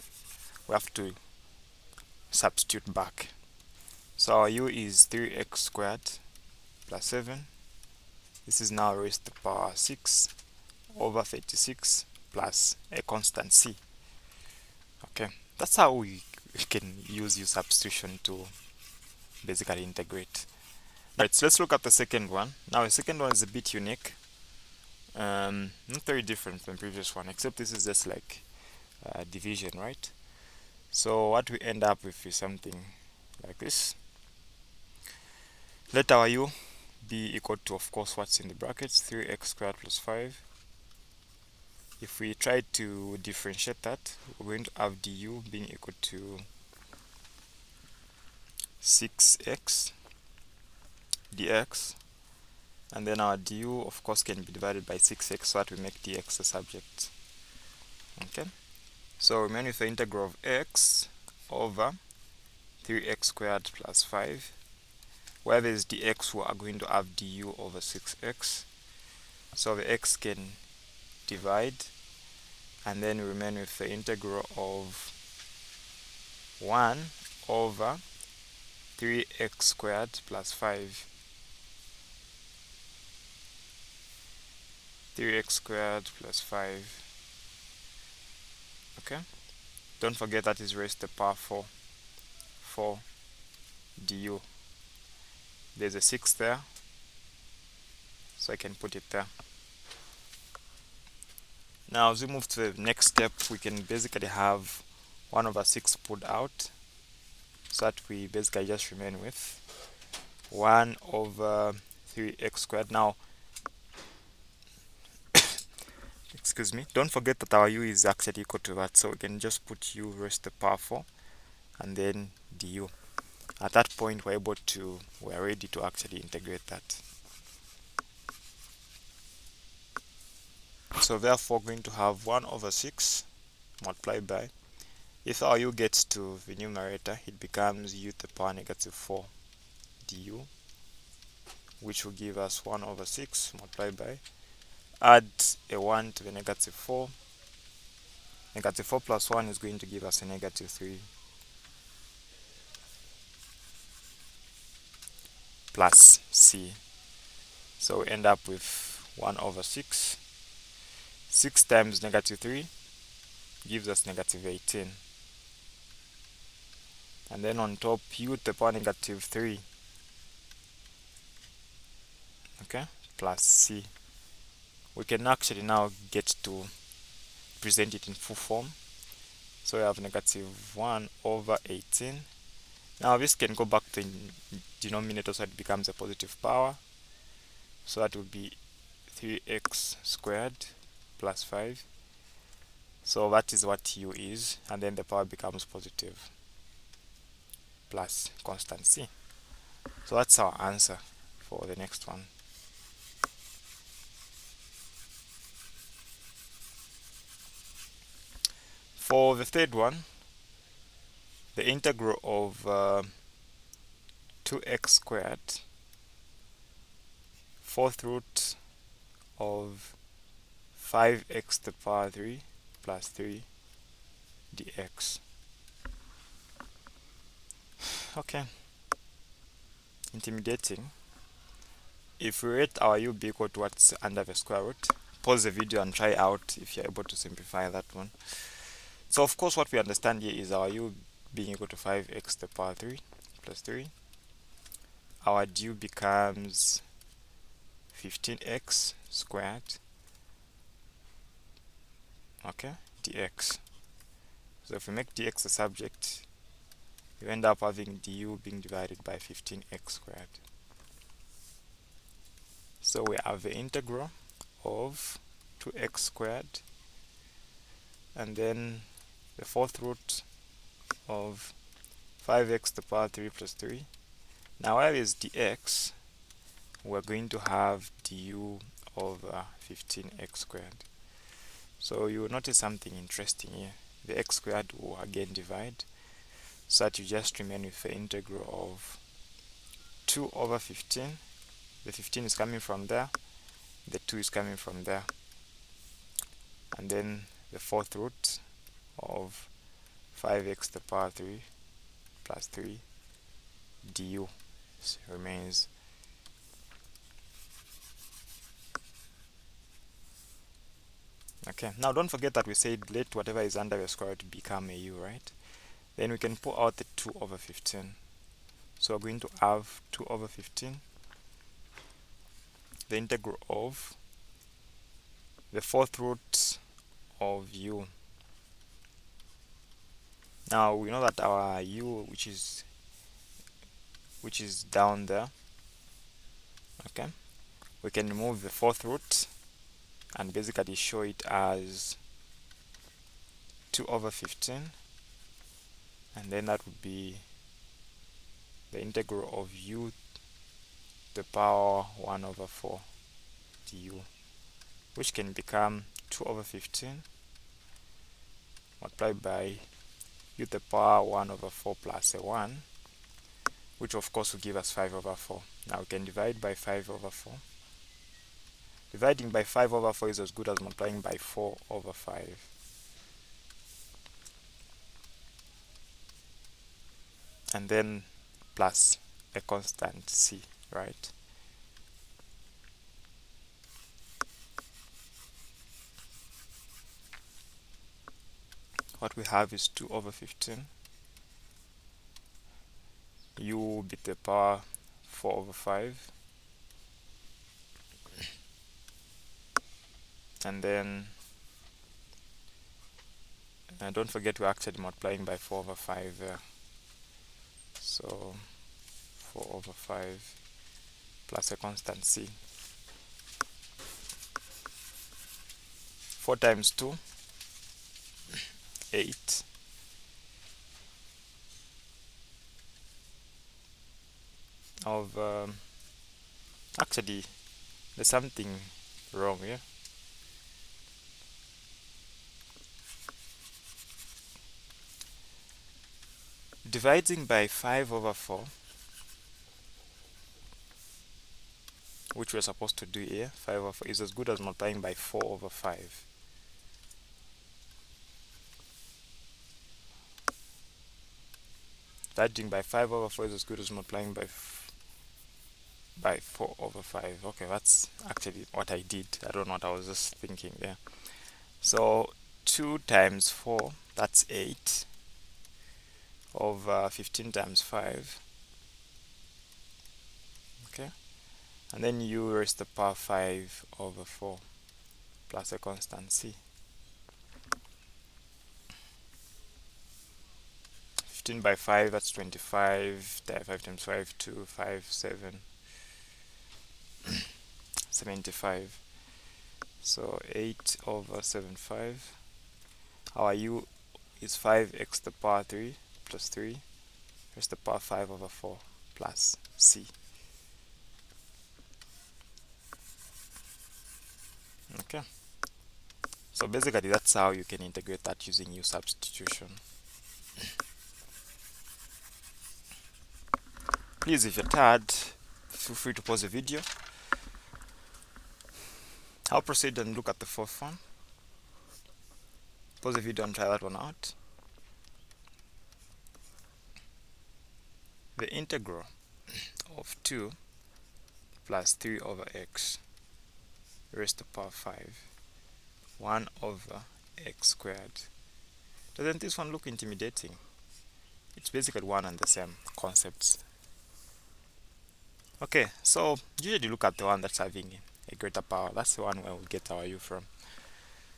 We have to substitute back. So our u is 3x squared plus 7. This is now raised to the power 6 over 36 plus a constant c. Okay, that's how we can use U-substitution to basically integrate. Right, so let's look at the second one. Now the second one is a bit unique. Not very different from the previous one, except this is just like division, right? So what we end up with is something like this. Let our u be equal to, of course, what's in the brackets, 3x squared plus 5. If we try to differentiate that, we're going to have du being equal to 6x dx, and then our du of course can be divided by 6x so that we make dx a subject. Okay, So remain with the integral of x over 3x squared plus 5. Where there is dx, we are going to have du over 6x. So the x can divide, and then remain with the integral of 1 over 3x squared plus 5. 3x squared plus 5. Okay, don't forget that is raised to the power 4 du. There's a 6 there, so I can put it there. Now as we move to the next step, we can basically have 1 over 6 pulled out, so that we basically just remain with 1 over 3x squared. Now excuse me, don't forget that our u is actually equal to that, so we can just put u raised to the power 4 and then du. At that point we're ready to actually integrate that. So therefore going to have 1 over 6 multiplied by, if our u gets to the numerator, it becomes u to the power negative 4 du, which will give us 1 over 6 multiplied by, add a 1 to the negative 4. Negative 4 plus 1 is going to give us a negative 3 plus c. So we end up with 1 over 6. 6 times negative 3 gives us negative 18. And then on top, u to the power negative 3, okay, plus c. We can actually now get to present it in full form. So we have negative 1 over 18. Now this can go back to the denominator, so it becomes a positive power. So that would be 3x squared plus 5. So that is what u is, and then the power becomes positive plus constant c. So that's our answer for the next one. For the third one, the integral of 2x squared, fourth root of 5x to the power 3 plus 3 dx. Okay, intimidating. If we rate our u be equal to what's under the square root, pause the video and try out if you're able to simplify that one. So of course what we understand here is our u being equal to 5x to the power 3 plus 3. Our du becomes 15x squared, okay, dx. So if we make dx a subject, you end up having du being divided by 15x squared. So we have the integral of 2x squared, and then the fourth root of 5x to the power 3 plus 3. Now where is dx, we're going to have du over 15x squared. So you will notice something interesting here. The x squared will again divide, so that you just remain with the integral of 2 over 15. The 15 is coming from there, the 2 is coming from there, and then the fourth root of 5x to the power 3 plus 3 du remains. Okay, now don't forget that we said let whatever is under the square root become a u, right? Then we can pull out the 2 over 15. So we're going to have 2 over 15, the integral of the fourth root of u. Now we know that our u, which is down there, okay, we can remove the fourth root and basically show it as 2 over 15, and then that would be the integral of u to the power 1 over 4 du, which can become 2 over 15 multiplied by u to the power 1 over 4 plus a 1, which of course will give us 5 over 4. Now we can divide by 5 over 4. Dividing by 5 over 4 is as good as multiplying by 4 over 5. And then plus a constant c, right? What we have is 2 over 15. U will be to the power 4 over 5. And then don't forget we're actually multiplying by 4 over 5 there. So 4 over 5 plus a constant c. 4 times 2, 8. Of actually there's something wrong here. Dividing by 5 over 4, which we're supposed to do here, 5 over 4 is as good as multiplying by 4 over 5. Dividing by 5 over 4 is as good as multiplying by 4 over 5. Okay, that's actually what I did. I don't know what I was just thinking there. So 2 times 4, that's 8 over 15 times 5. Okay, and then u raised to the power 5 over 4 plus a constant c. 15 by 5, that's 25. 5 times 5, 2, 5, 7, 75. So 8 over 75. Our u is 5x to the power 3 plus 3 raised to the power 5 over 4 plus c. Okay, so basically that's how you can integrate that using U-substitution. Please, if you're tired, feel free to pause the video. I'll proceed and look at the fourth one. Pause the video and try that one out. The integral of 2 plus 3 over x raised to the power 5, 1 over x squared. Doesn't this one look intimidating? It's basically one and the same concepts. Okay, so usually look at the one that's having a greater power. That's the one where we'll get our u from.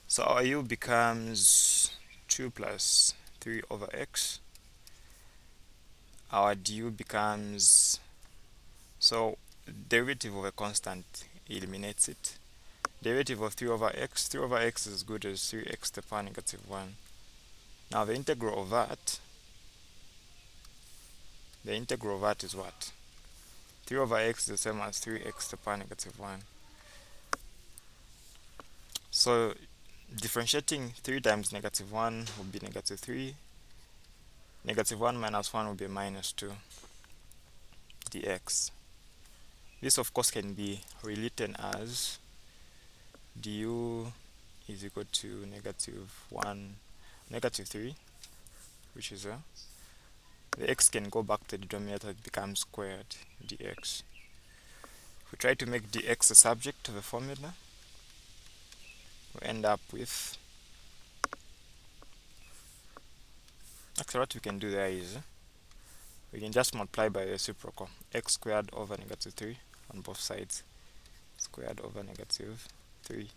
So our u becomes 2 plus 3 over x. Our du becomes, so derivative of a constant eliminates it. Derivative of 3 over x is as good as 3x to the power negative 1. Now the integral of that is what? 3 over x is the same as 3x to the power negative 1. So differentiating 3 times negative 1 will be negative 3. Negative 1 minus 1 will be minus 2 dx. This of course can be rewritten as du is equal to negative 3, which is the x can go back to the denominator, it becomes squared dx. If we try to make dx a subject to the formula, we end up with, actually what we can do there is we can just multiply by the reciprocal, x squared over negative 3 on both sides, squared over negative 3.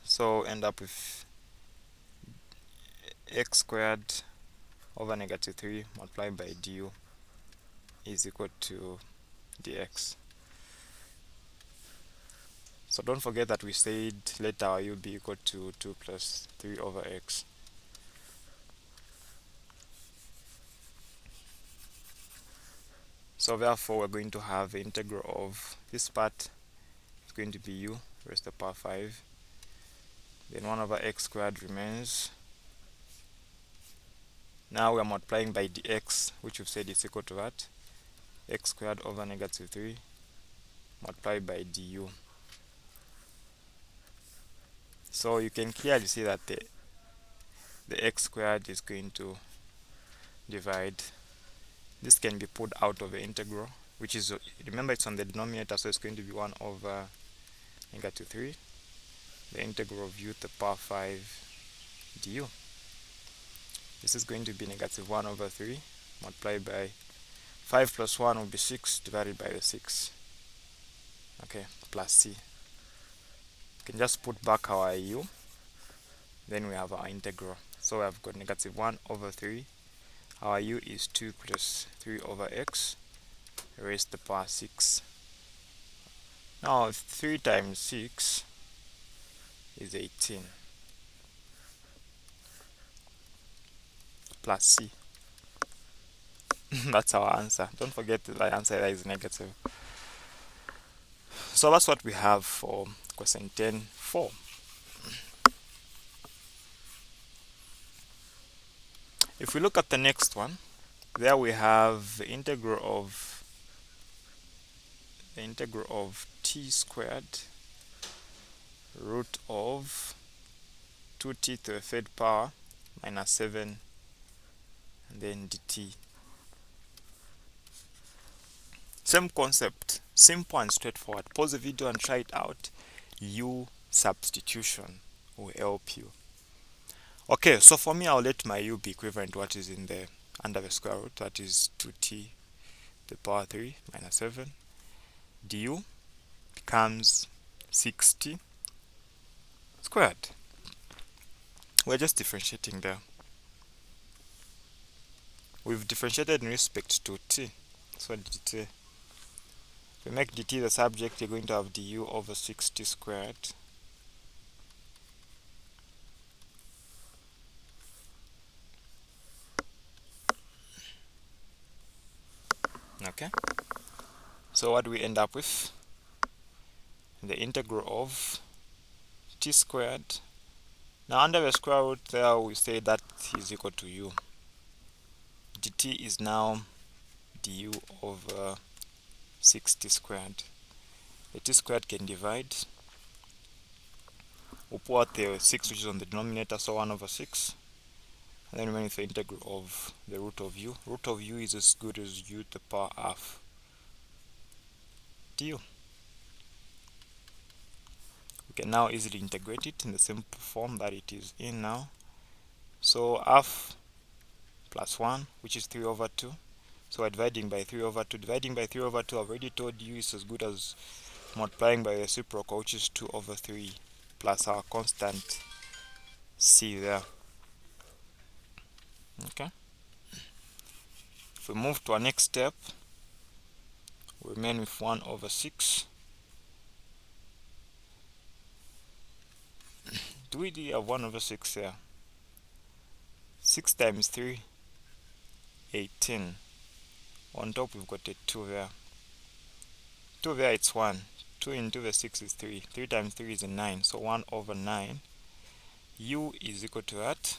So end up with x squared over negative 3 multiplied by du is equal to dx. So don't forget that we said let our u be equal to 2 plus 3 over x. So therefore we're going to have the integral of this part it's going to be u raised to the power 5. Then 1 over x squared remains. Now we are multiplying by dx, which we've said is equal to what? X squared over negative 3 multiplied by du. So you can clearly see that the x squared is going to divide. This can be pulled out of the integral, which is, remember, it's on the denominator, so it's going to be 1 over negative 3, the integral of u to the power 5 du. This is going to be negative 1 over 3 multiplied by 5 plus 1 will be 6 divided by the 6. Okay, plus c. You can just put back our u, then we have our integral. So I've got negative 1 over 3. Our u is 2 plus 3 over x raised to the power 6. Now 3 times 6 is 18 plus c. That's our answer. Don't forget the answer that is negative. So that's what we have for question 10.4. If we look at the next one, there we have the integral of t squared root of 2t to the third power minus 7 and then dt. Same concept, simple and straightforward. Pause the video and try it out. U-substitution will help you. Okay, so for me, I'll let my u be equivalent to what is in the under the square root, that is 2t to the power 3 minus 7. Du becomes 6t squared. We're just differentiating there. We've differentiated in respect to t. So dt. If we make dt the subject, you're going to have du over 6t squared. Okay. So what do we end up with? The integral of t squared. Now under the square root there, we say that is equal to u. dt is now du over 6t squared. The t squared can divide. We'll pull out the 6 which is on the denominator, so 1 over 6. And then remain with the integral of the root of u. Root of u is as good as u to the power half du. We can now easily integrate it in the simple form that it is in now. So half plus 1, which is 3 over 2. So we're dividing by 3 over 2. Dividing by 3 over 2, I've already told you, is as good as multiplying by the reciprocal, which is 2 over 3, plus our constant c there. Okay. If we move to our next step, we remain with 1 over 6. Do we have 1 over 6 here? 6 times 3, 18. On top we've got a 2 there. 2 there, it's 1. 2 into the 6 is 3. 3 times 3 is a 9. So 1 over 9. U is equal to that.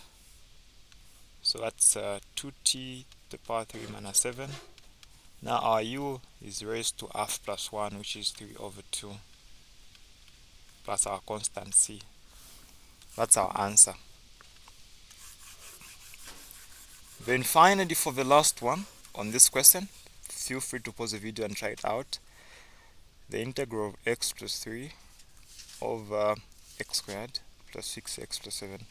So that's 2t to the power 3 minus 7. Now our u is raised to half plus 1, which is 3 over 2, plus our constant c. That's our answer. Then finally, for the last one on this question, feel free to pause the video and try it out. The integral of x plus 3 over x squared plus 6x plus 7.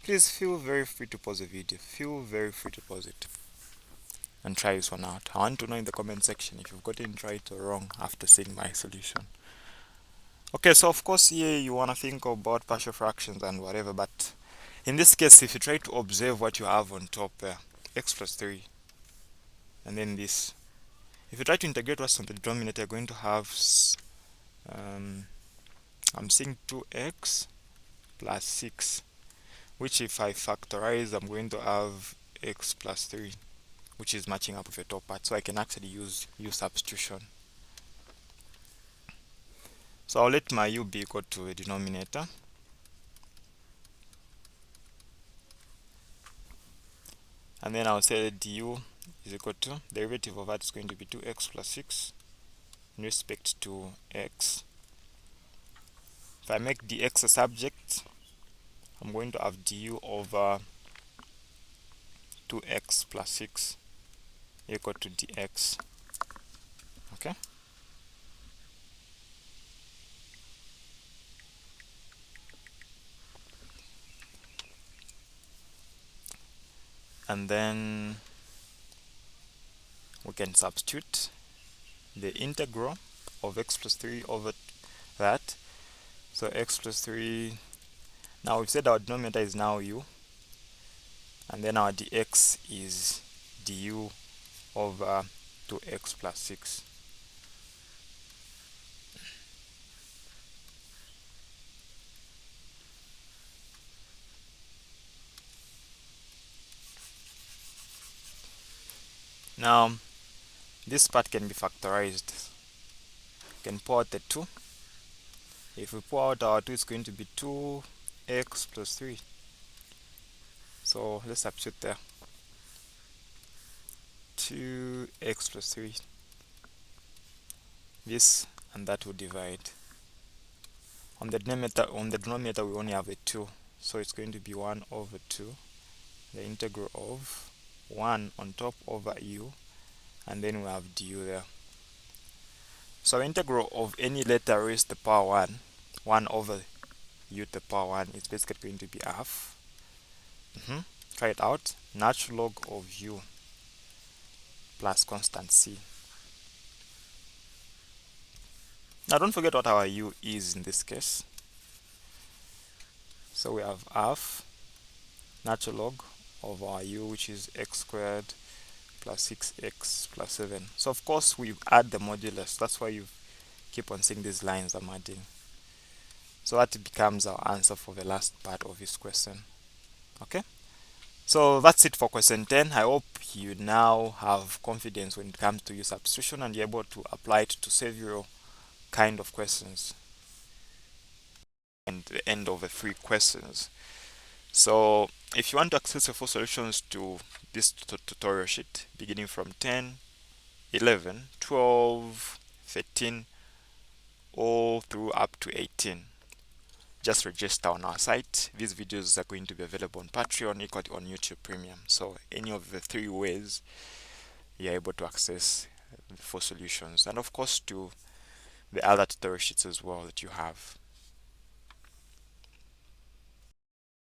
Please feel very free to pause the video. Feel very free to pause it and try this one out. I want to know in the comment section if you've gotten it right or wrong after seeing my solution. Okay, so of course here you want to think about partial fractions and whatever, but in this case, if you try to observe what you have on top there, x plus 3, and then this, if you try to integrate what's on the denominator, you're going to have, I'm seeing 2x plus 6, which if I factorize, I'm going to have x plus 3, which is matching up with the top part, so I can actually use U-substitution. So I'll let my u be equal to a denominator, and then I'll say du is equal to derivative of that is going to be 2x plus 6 in respect to x. If I make dx a subject, I'm going to have du over 2x plus 6 equal to dx. Okay. And then we can substitute the integral of x plus 3 over that. So x plus 3, now we've said our denominator is now u, and then our dx is du over 2x plus 6. Now this part can be factorized. We can pour out the 2. If we pour out our 2, it's going to be 2x plus 3. So let's substitute there. 2x plus 3. This and that will divide. On the denominator we only have a 2, so it's going to be 1 over 2, the integral of 1 on top over u, and then we have du there. So integral of any letter raised to the power 1 over u to the power 1 is basically going to be half. Try it out. Natural log of u plus constant c. Now don't forget what our u is in this case. So we have half natural log of our u, which is x squared plus 6x plus 7. So of course we add the modulus. That's why you keep on seeing these lines I'm adding. So that becomes our answer for the last part of this question. Okay, so that's it for question 10. I hope you now have confidence when it comes to U-substitution and you're able to apply it to several kind of questions and the end of the 3 questions. So if you want to access the full solutions to this tutorial sheet beginning from 10, 11, 12, 13, all through up to 18, just register on our site. These videos are going to be available on Patreon, equally on YouTube Premium. So any of the 3 ways you're able to access the full solutions, and of course to the other tutorial sheets as well that you have.